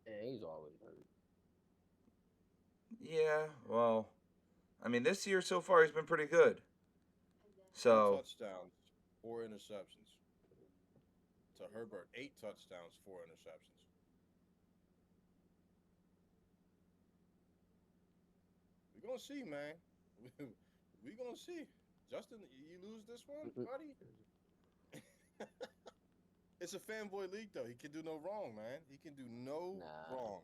Yeah, he's always hurt. Yeah, well, I mean, this year so far he's been pretty good. 2 So, touchdowns, 4 interceptions. To Herbert, 8 touchdowns, 4 interceptions. We're gonna see, man. We gonna see. Justin, you lose this one, buddy. It's a fanboy league, though. He can do no wrong, man. He can do no Nah. wrong.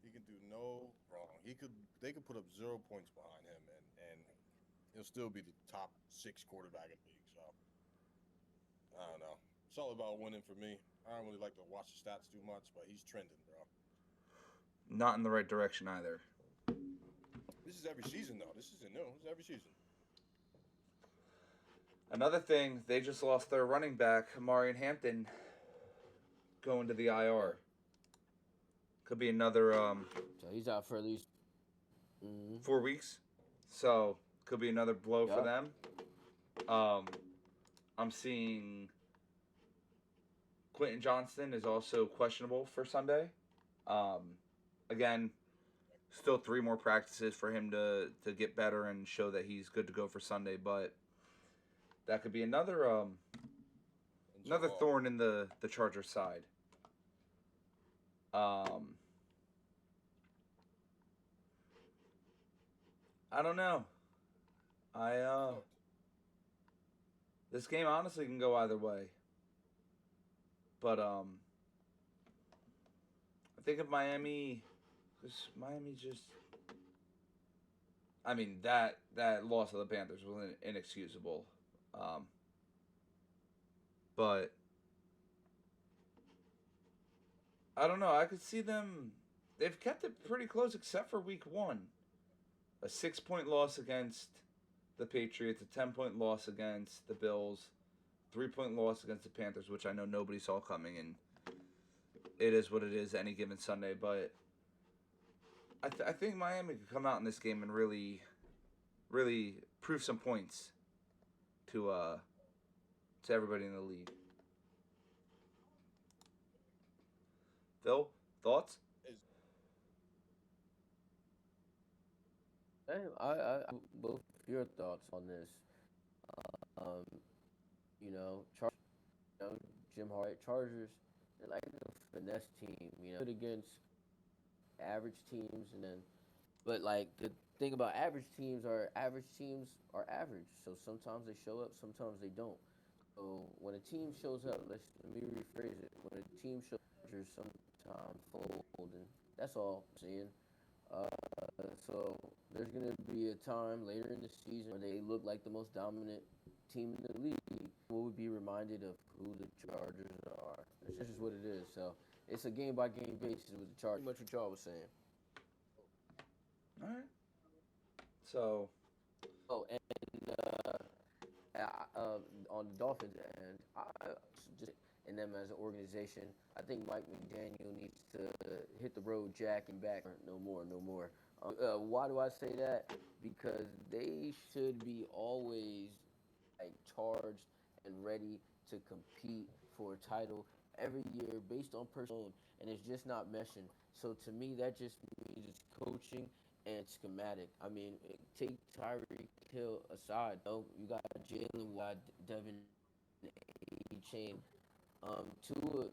He can do no wrong. They could put up 0 points behind him, and he'll still be the top 6 quarterback in the league. So I don't know. It's all about winning for me. I don't really like to watch the stats too much, but he's trending, bro. not in the right direction either. This is every season, though. This isn't new. This is every season. Another thing, they just lost their running back, Marion Hampton, going to the IR. Could be another So he's out for at least 4 weeks. So could be another blow for Yeah. them. I'm seeing Quentin Johnston is also questionable for Sunday. Again, still 3 more practices for him to get better and show that he's good to go for Sunday, but that could be another another thorn in the Chargers side. I don't know. This game honestly can go either way. But I think if Miami, because Miami just, I mean that loss of the Panthers was inexcusable. But I don't know. I could see them. They've kept it pretty close except for week 1. A 6-point loss against the Patriots, a 10-point loss against the Bills, 3-point loss against the Panthers, which I know nobody saw coming, and it is what it is any given Sunday. But I think Miami could come out in this game and really, really prove some points to everybody in the league. Phil, thoughts? Hey, I both your thoughts on this. Jim Hart Chargers, they're like a finesse team. Good against average teams, but like the thing about average teams are average. So sometimes they show up, sometimes they don't. So when a team shows up, let me rephrase it. When a team shows up, sometimes fold, and that's all I'm saying. So there's going to be a time later in the season where they look like the most dominant team in the league. We'll be reminded of who the Chargers are. It's just what it is. So it's a game by game basis with the Chargers. Much what y'all was saying. All right. So. Oh, and on the Dolphins end, just in them as an organization, I think Mike McDaniel needs to hit the road jack and back. No more. Why do I say that? Because they should be always like charged and ready to compete for a title every year based on personal, and it's just not meshing. So to me, that just means it's coaching and schematic. I mean, take Tyreek Hill aside, though. You got Jalen Watt, Devin A. Chain. Tua,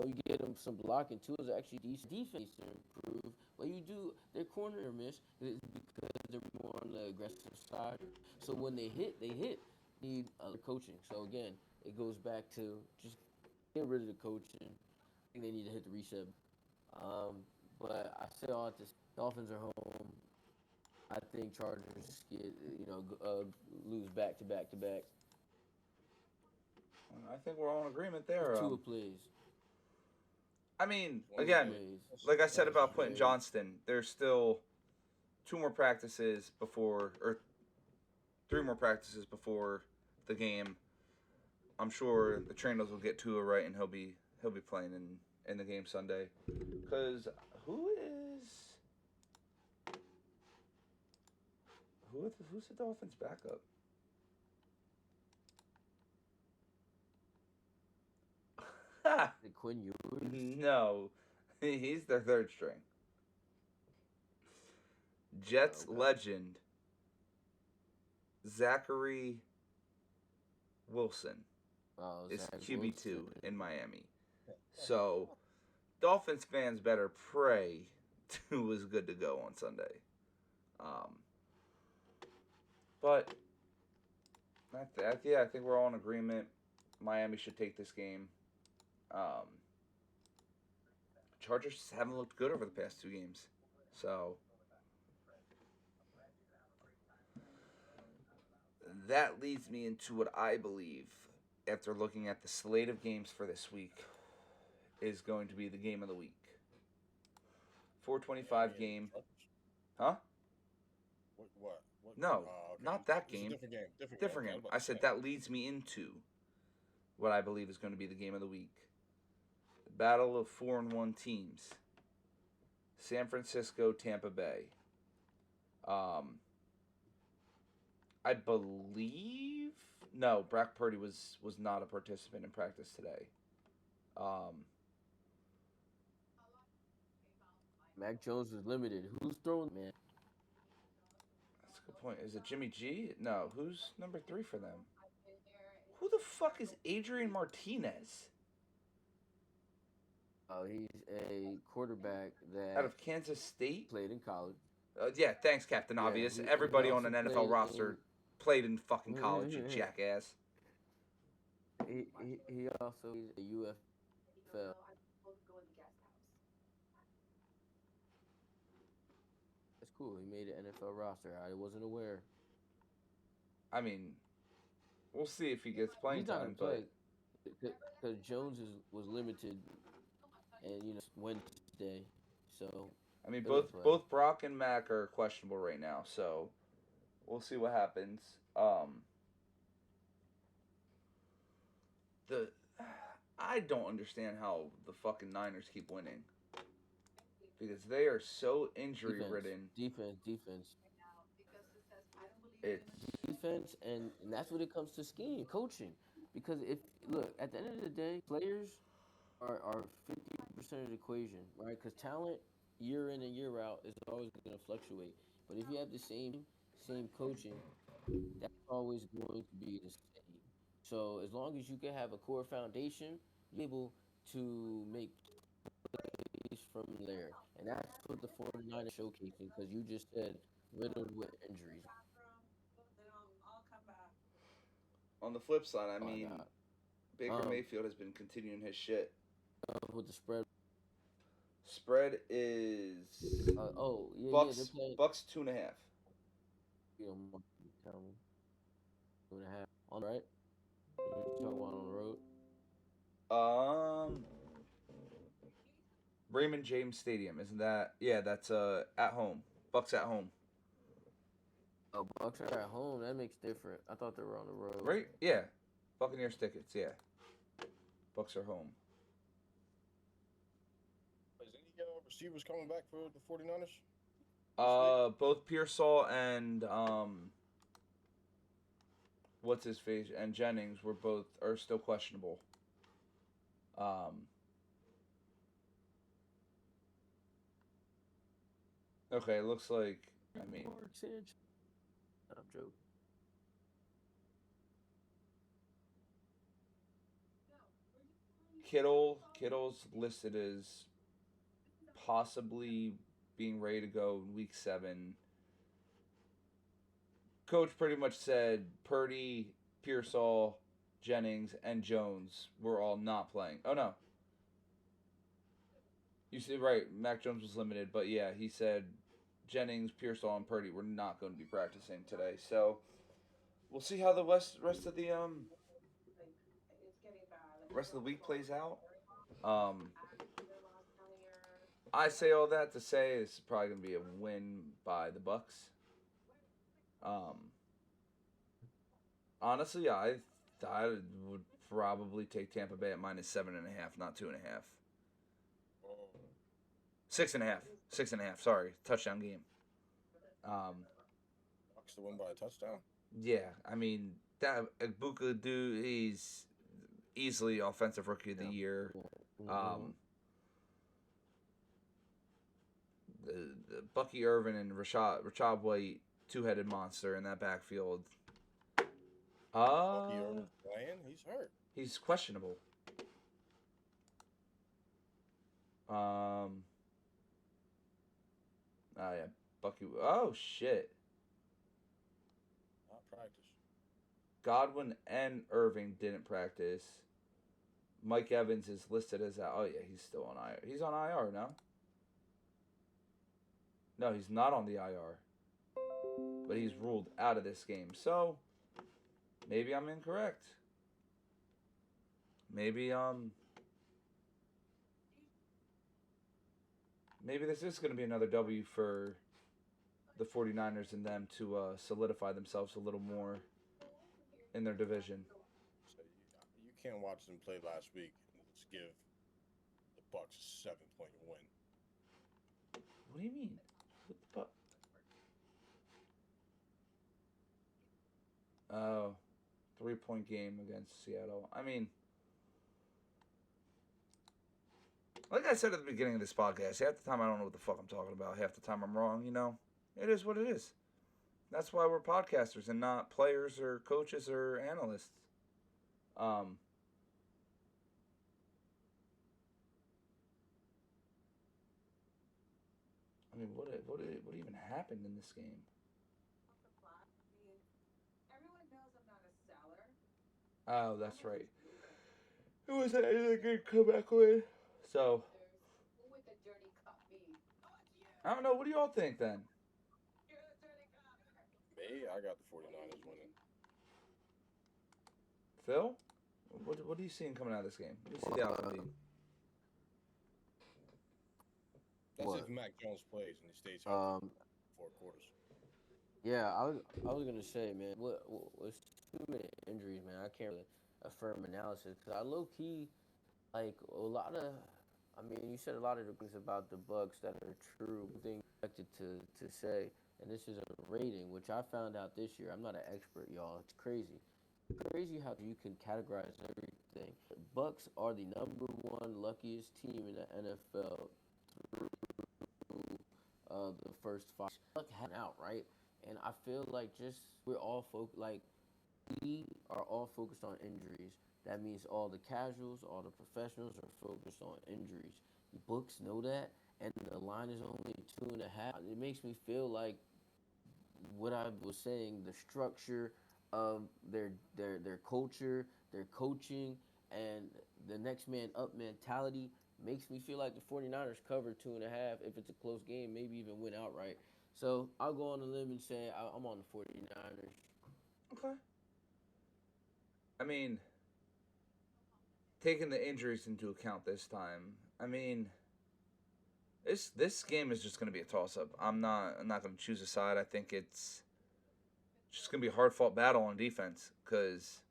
you get them some blocking. Tua's actually decent defense to improve. But you do, their corner miss is because they're more on the aggressive side. So when they hit, they hit. Need coaching. So again, it goes back to just get rid of the coaching. I think they need to hit the reset. But I say all this, Dolphins are home. I think Chargers get lose back to back to back. I think we're all in agreement there. Tua plays. I mean, again, like I said about Quentin Johnston, there's still 2 more practices before, or 3 more practices before the game. I'm sure the trainers will get Tua right, and he'll be playing in the game Sunday. Because who's the Dolphins' backup? Quinn Ewers? No, he's their third string. Jets Okay. legend Zachary Wilson is Zach QB2 Wilson. in Miami. So, Dolphins fans better pray to is good to go on Sunday. But I think we're all in agreement. Miami should take this game. Chargers just haven't looked good over the past 2 games. So that leads me into what I believe, after looking at the slate of games for this week, is going to be the game of the week. 425 game. Huh? What? No, Okay. not that It's a game. different game. Different Okay, game. was about I to said say. that leads me into what I believe is going to be the game of the week. The battle of 4-1 teams. San Francisco, Tampa Bay. I believe Brock Purdy was not a participant in practice today. Mac Jones is limited. Who's throwing, man? That's a good point. Is it Jimmy G? No. Who's number 3 for them? Who the fuck is Adrian Martinez? Oh, he's a quarterback that Out of Kansas State? played in college. Yeah, thanks, Captain Yeah, Obvious. he Everybody on also an NFL played roster played in fucking college, you jackass. He also is a UFL. That's cool. He made an NFL roster. I wasn't aware. I mean, we'll see if he gets playing He's not time, gonna but play because Jones was limited, and it's Wednesday, so I mean he'll both play. Brock and Mac are questionable right now, so we'll see what happens. I don't understand how the fucking Niners keep winning, because they are so injury ridden. Defense. It's Defense, and that's what it comes to scheme coaching. Because if look at the end of the day, players are 50% of the equation, right? Because talent year in and year out is always going to fluctuate. But if you have the same coaching, that's always going to be the same. So as long as you can have a core foundation, you're able to make plays from there. And that's what the 49ers showcasing, because you just said riddled with injuries. on the flip side. I Oh my mean, God. Baker Mayfield has been continuing his shit. With the spread. Spread is They're playing. Bucks 2.5. You know, 2.5 on right. Talking about on the road. Raymond James Stadium, isn't that? Yeah, that's at home. Bucks at home. Oh, Bucks are at home. That makes different. I thought they were on the road. Right? Yeah. Buccaneers tickets, yeah. Bucks are home. Is any receivers coming back for the 49ers? Both Pearsall and what's his face and Jennings are still questionable. Okay, it looks like I'm joking. Kittle's listed as possibly being ready to go in week 7. Coach pretty much said Purdy, Pearsall, Jennings, and Jones were all not playing. Oh no. You see, right, Mac Jones was limited, but yeah, he said Jennings, Pearsall, and Purdy were not going to be practicing today. So we'll see how the rest of the week plays out. I say all that to say this is probably going to be a win by the Bucks. Honestly, I would probably take Tampa Bay at -7.5, not 2.5. 6.5. 6.5. Sorry, touchdown game. Bucks to win by a touchdown. Yeah, I mean that Igbukadu, he's easily offensive rookie of the year. Mm-hmm. Um, the Bucky Irvin and Rashad White two-headed monster in that backfield. Bucky Uh, Irvin's playing. He's hurt. he's questionable. Um, oh yeah, Bucky. Oh shit, Not practice. Godwin and Irving didn't practice. Mike Evans is listed as out. Oh yeah, he's still on IR. He's on IR now. No, he's not on the IR, but he's ruled out of this game. So maybe I'm incorrect. Maybe maybe this is going to be another W for the 49ers and them to solidify themselves a little more in their division. So you can't watch them play last week and just give the Bucks a 7-point win. What do you mean? What the fuck? Oh, 3-point game against Seattle. I mean, like I said at the beginning of this podcast, half the time I don't know what the fuck I'm talking about. Half the time I'm wrong, you know? It is what it is. That's why we're podcasters and not players or coaches or analysts. Um, I mean, what even happened in this game? Oh, that's right. It was a good comeback win. So I don't know. What do y'all think then? Me, I got the 49ers winning. Phil, what are you seeing coming out of this game? What do you see the outcome being? That's What? if Mac Jones plays and he stays healthy Um, 4 quarters. yeah, I was gonna say, man, with too many injuries, man, I can't really affirm analysis because I low key like a lot of. I mean, you said a lot of the things about the Bucks that are true. Things expected to say, and this is a rating, which I found out this year. I'm not an expert, y'all. It's crazy. Crazy how you can categorize everything. The Bucks are the number one luckiest team in the NFL through the first five. Luck had out right, and I feel like just we're all like we are all focused on injuries. That means all the casuals, all the professionals are focused on injuries. The books know that, and the line is only 2.5. It makes me feel like what I was saying, the structure of their culture, their coaching, and the next man up mentality makes me feel like the 49ers cover 2.5 if it's a close game, maybe even win outright. So I'll go on a limb and say I'm on the 49ers. Okay. I mean, taking the injuries into account this time, I mean, this game is just going to be a toss up. I'm not going to choose a side. I think it's just going to be a hard fought battle on defense because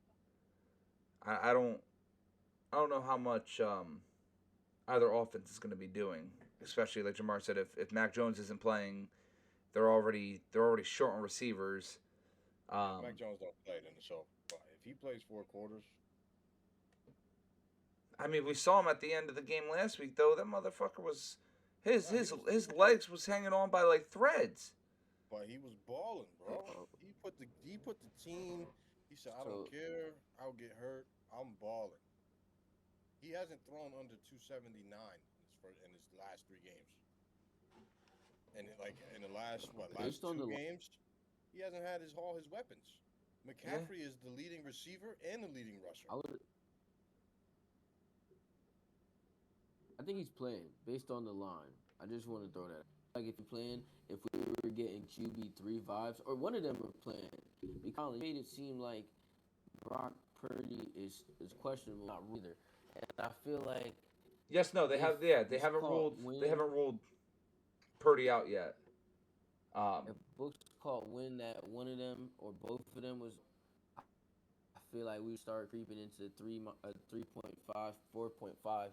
I don't know how much either offense is going to be doing. Especially like Jamar said, if Mac Jones isn't playing, they're already short on receivers. If Mac Jones don't play, then so if he plays 4 quarters, I mean, we saw him at the end of the game last week though. That motherfucker was his nah, his he was, his legs was hanging on by like threads. but he was balling, bro. He put the team. He said, "I don't So care. I'll get hurt. I'm balling." He hasn't thrown under 279 in his last 3 games, and in the last based on two the games, he hasn't had all his weapons. Yeah. McCaffrey is the leading receiver and the leading rusher. I think he's playing based on the line. I just want to throw that. Like if you're playing, if we were getting QB3 vibes, or one of them were playing, because it made it seem like Brock Purdy is questionable, not either. And I feel like Yes, no, they if have. Yeah, it's called they win, haven't ruled Purdy out yet. if books called win that one of them or both of them was, I feel like we start creeping into 3.5, 4.5,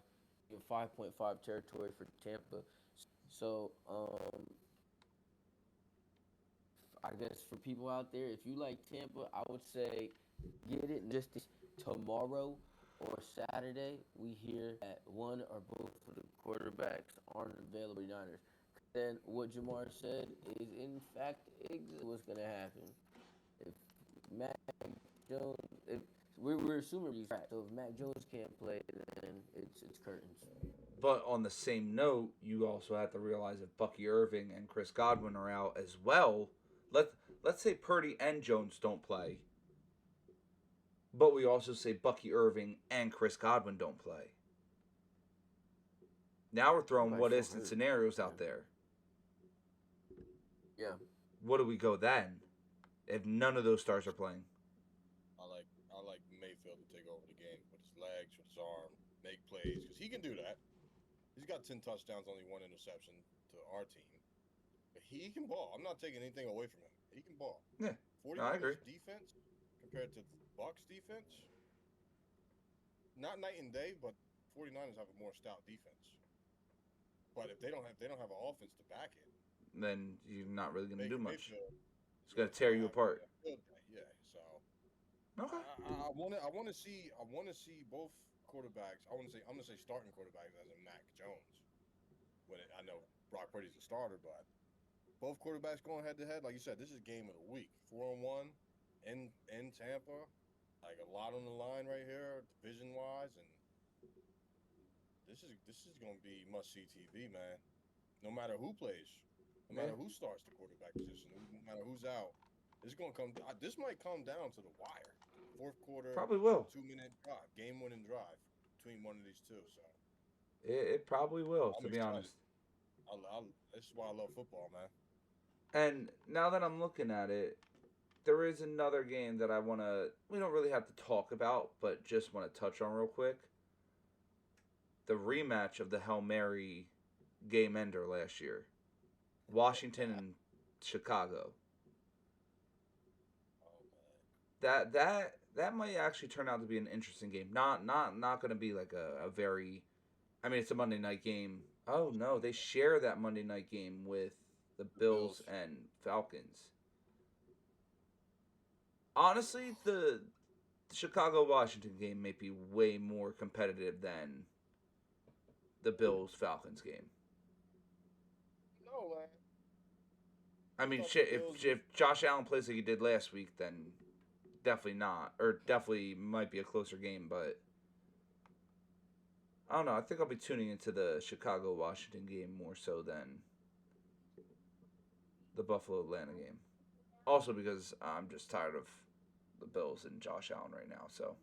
even 5.5 territory for Tampa. So I guess for people out there, if you like Tampa, I would say get it just tomorrow. or Saturday, we hear that one or both of the quarterbacks aren't available. Niners. Then what Jamar said is in fact exactly what's gonna happen. If Mac Jones, if we're assuming he's right, so if Mac Jones can't play, then it's curtains. But on the same note, you also have to realize if Bucky Irving and Chris Godwin are out as well, let let's say Purdy and Jones don't play, but we also say Bucky Irving and Chris Godwin don't play. Now we're throwing Everybody's what so if hurt. scenarios out Yeah. there. Yeah. What do we go then if none of those stars are playing? I like Mayfield to take over the game with his legs, with his arm, make plays because he can do that. He's got 10 touchdowns, only one interception to our team. But he can ball. I'm not taking anything away from him. He can ball. Yeah, 49ers agree. defense compared to Bucks defense, not night and day, but 49ers have a more stout defense. But if they don't have an offense to back it, Then you're not really going to do much. Mayfield It's going to tear you apart. Yeah, so Okay. I want to see both quarterbacks. I'm gonna say starting quarterbacks as a Mac Jones. I know Brock Purdy's a starter, but both quarterbacks going head to head. Like you said, this is game of the week. 4-1 in Tampa. Like a lot on the line right here, division wise, and this is gonna be must see TV, man. No matter who plays, no matter who starts the quarterback position, no matter who's out, it's gonna come. This might come down to the wire. Fourth quarter, Probably will. 2-minute drive, game-winning drive between one of these two. So It probably will, I'm to be excited. honest. This is why I love football, man. And now that I'm looking at it, there is another game that we don't really have to talk about, but just want to touch on real quick. The rematch of the Hail Mary game ender last year. Washington and Chicago. Oh man. That might actually turn out to be an interesting game. Not going to be like a very, I mean, it's a Monday night game. Oh no, they share that Monday night game with the Bills and Falcons. Honestly, the Chicago Washington game may be way more competitive than the Bills Falcons game. No, man. I mean, thought shit. the Bills- If Josh Allen plays like he did last week, then definitely not, or definitely might be a closer game. But I don't know. I think I'll be tuning into the Chicago Washington game more so than the Buffalo Atlanta game. Also because I'm just tired of the Bills and Josh Allen right now. So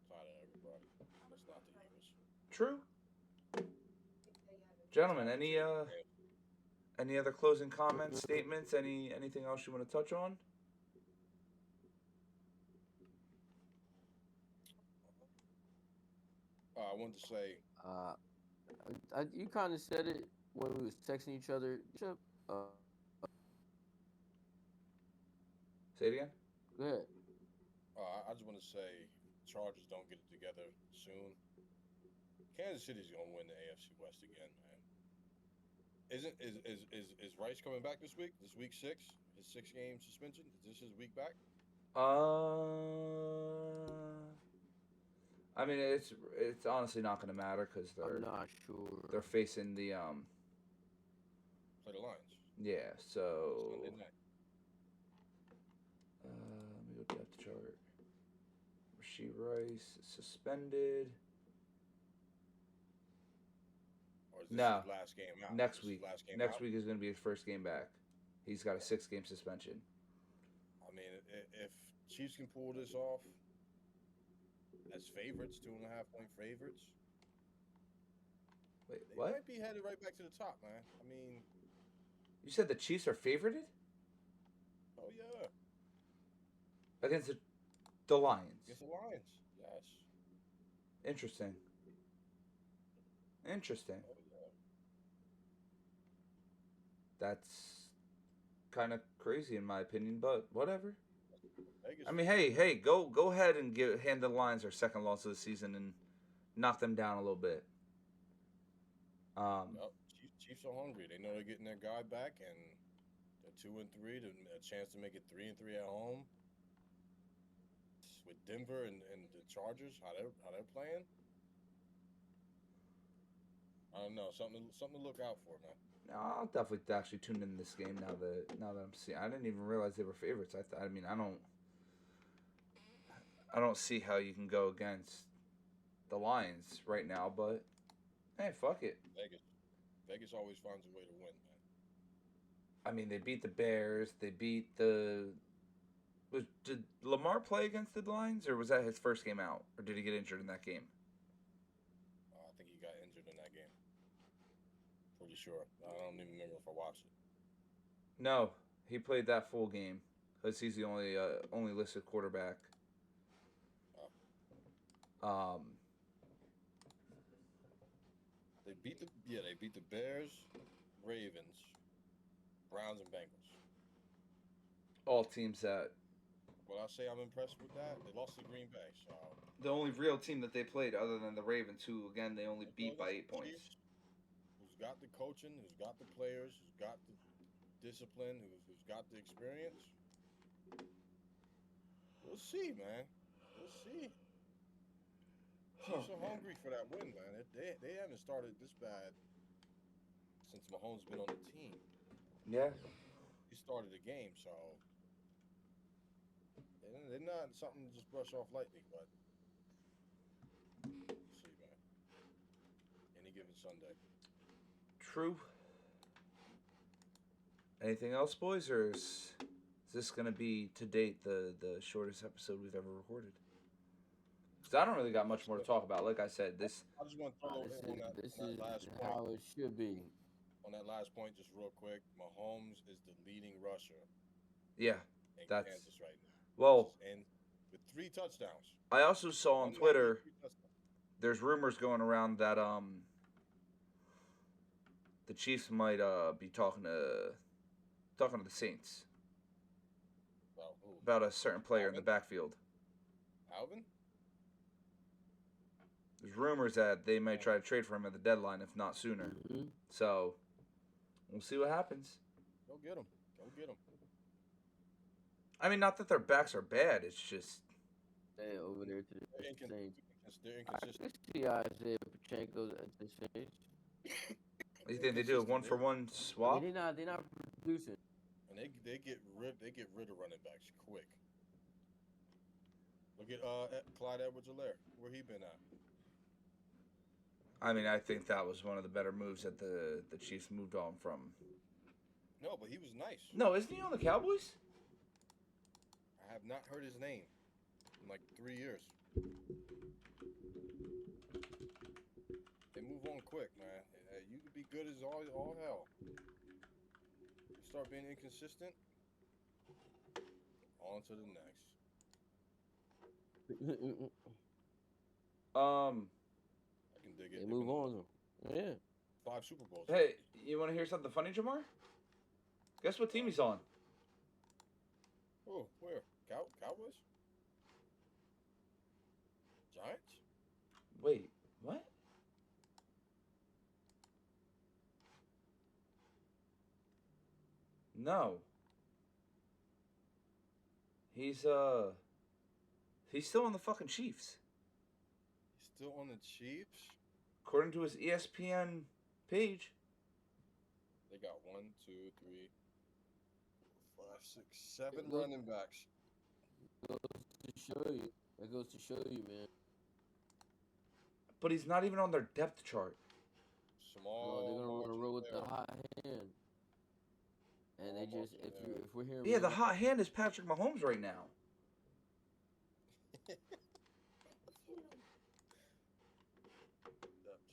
Tired of everybody. That's not the Eagles. true. Gentlemen, any other closing comments, statements, anything else you want to touch on? I wanted to say, You kind of said it when we was texting each other. Chip, Say it again. go ahead. I just want to say, Chargers don't get it together soon. Kansas City's gonna win the AFC West again, man. Is Rice coming back this week? This week 6, his 6-game suspension. Is this his week back? I mean, it's honestly not going to matter because I'm not sure. they're facing the Play the Lions. yeah. So Sunday night. let me go depth chart. Rasheed Rice suspended. Or is this No. his last game out? Next This is week. his last game Next out? week is going to be his first game back. He's got a 6-game suspension. I mean, if Chiefs can pull this off as favorites, 2.5-point favorites, Wait, they what? might be headed right back to the top, man. I mean, You said the Chiefs are favorited oh yeah, against the Lions. against the Lions. Yes. Interesting. Interesting. Oh yeah. That's kind of crazy in my opinion, but whatever. Vegas. I mean, hey, go ahead and hand the Lions their second loss of the season and knock them down a little bit. Yep. Chiefs are hungry. They know they're getting their guy back, and they're 2-3. A chance to make it 3-3 at home. with Denver and the Chargers, how they're playing. I don't know, something to look out for, man. No, I'll definitely actually tune in this game now that I'm seeing. I didn't even realize they were favorites. I mean, I don't see how you can go against the Lions right now. But hey, fuck it. Vegas always finds a way to win, man. I mean, they beat the Bears. They beat the. Did Lamar play against the Lions, or was that his first game out, or did he get injured in that game? I think he got injured in that game. Pretty sure. I don't even remember if I watched it. No, he played that full game because he's the only listed quarterback. They beat the Bears, Ravens, Browns, and Bengals. All teams that. Will I say I'm impressed with that? They lost to Green Bay, so. The only real team that they played, other than the Ravens, who again they only beat by 8 points. Who's got the coaching? Who's got the players? Who's got the discipline? Who's got the experience? We'll see, man. We'll see. Chiefs are hungry for that win, man. They haven't started this bad since Mahomes been on the team. Yeah. He started the game, so they're not something to just brush off lightly, but we'll see, man. Any given Sunday. True. Anything else, boys, or is this going to be, to date, the shortest episode we've ever recorded? Because I don't really got much more to talk about. Like I said, this... I just want to throw This in on is that last how point. it should be. On that last point, just real quick, Mahomes is the leading rusher Yeah, in that's... Kansas right now. Well, And with 3 touchdowns. I also saw on One Twitter, 3 touchdowns. there's rumors going around that the Chiefs might be talking to the Saints About who? about a certain player in the Alvin? backfield. Alvin? There's rumors that they might try to trade for him at the deadline, if not sooner. Mm-hmm. So, we'll see what happens. Go get him. Go get him. I mean, not that their backs are bad. It's just... Hey, over there to the They're Saints. They're I inconsistent. can see Isaiah Pacheco at the Saints. You think they do a one-for-one I swap? mean, they're not producing. And they get rid of running backs quick. Look at Clyde Edwards-Helaire. Where he been at? I mean, I think that was one of the better moves that the Chiefs moved on from. No, but he was nice. No, isn't he on the Cowboys? I have not heard his name in like 3 years. They move on quick, man. You could be good as all hell. You start being inconsistent, on to the next. I can dig it. They move on. Yeah. 5 Super Bowls. Hey, you want to hear something funny, Jamar? Guess what team he's on? Oh, where? Cowboys? Giants? Wait, what? No. He's still on the fucking Chiefs. He's still on the Chiefs? According to his ESPN page. They got 1, 2, 3, 4, 5, 6, 7 Look. running backs. Goes to show you. That goes to show you, man. But he's not even on their depth chart. Small. They're gonna margin roll with of the error. hot hand. And they just, if we're hearing, Yeah, the hot hand is Patrick Mahomes right now. Depth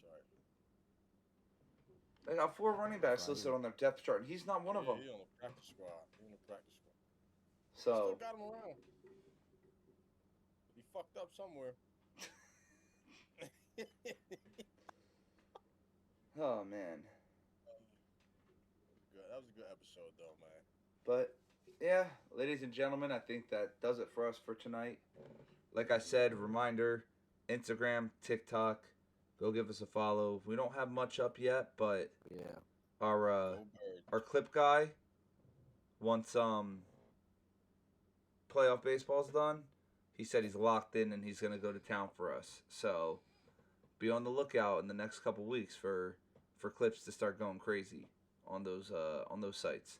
chart. They got 4 running backs Friday. listed on their depth chart, and he's not one of them. He on the practice squad. He on the practice squad. So, Still got him around. He fucked up somewhere. oh man. Good. That was a good episode, though, man. But yeah, ladies and gentlemen, I think that does it for us for tonight. Like I said, reminder, Instagram, TikTok, go give us a follow. We don't have much up yet, but yeah. our Go Birds. our clip guy, once playoff baseball's done, he said he's locked in and he's going to go to town for us. So be on the lookout in the next couple weeks for clips to start going crazy on those sites.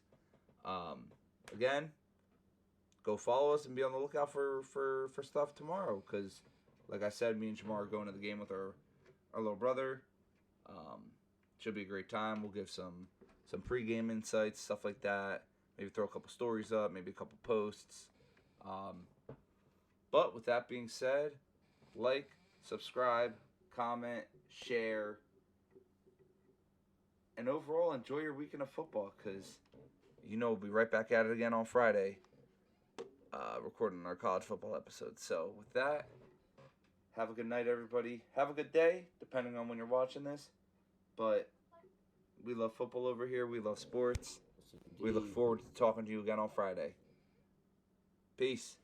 Again, go follow us and be on the lookout for stuff tomorrow, because like I said, me and Jamar are going to the game with our little brother. Should be a great time. We'll give some pregame insights, stuff like that. Maybe throw a couple stories up, maybe a couple posts. But with that being said, like, subscribe, comment, share, and overall enjoy your weekend of football, because we'll be right back at it again on Friday, recording our college football episode. So with that, have a good night, everybody. Have a good day, depending on when you're watching this. But we love football over here. We love sports. Yes, We look indeed. forward to talking to you again on Friday. Peace.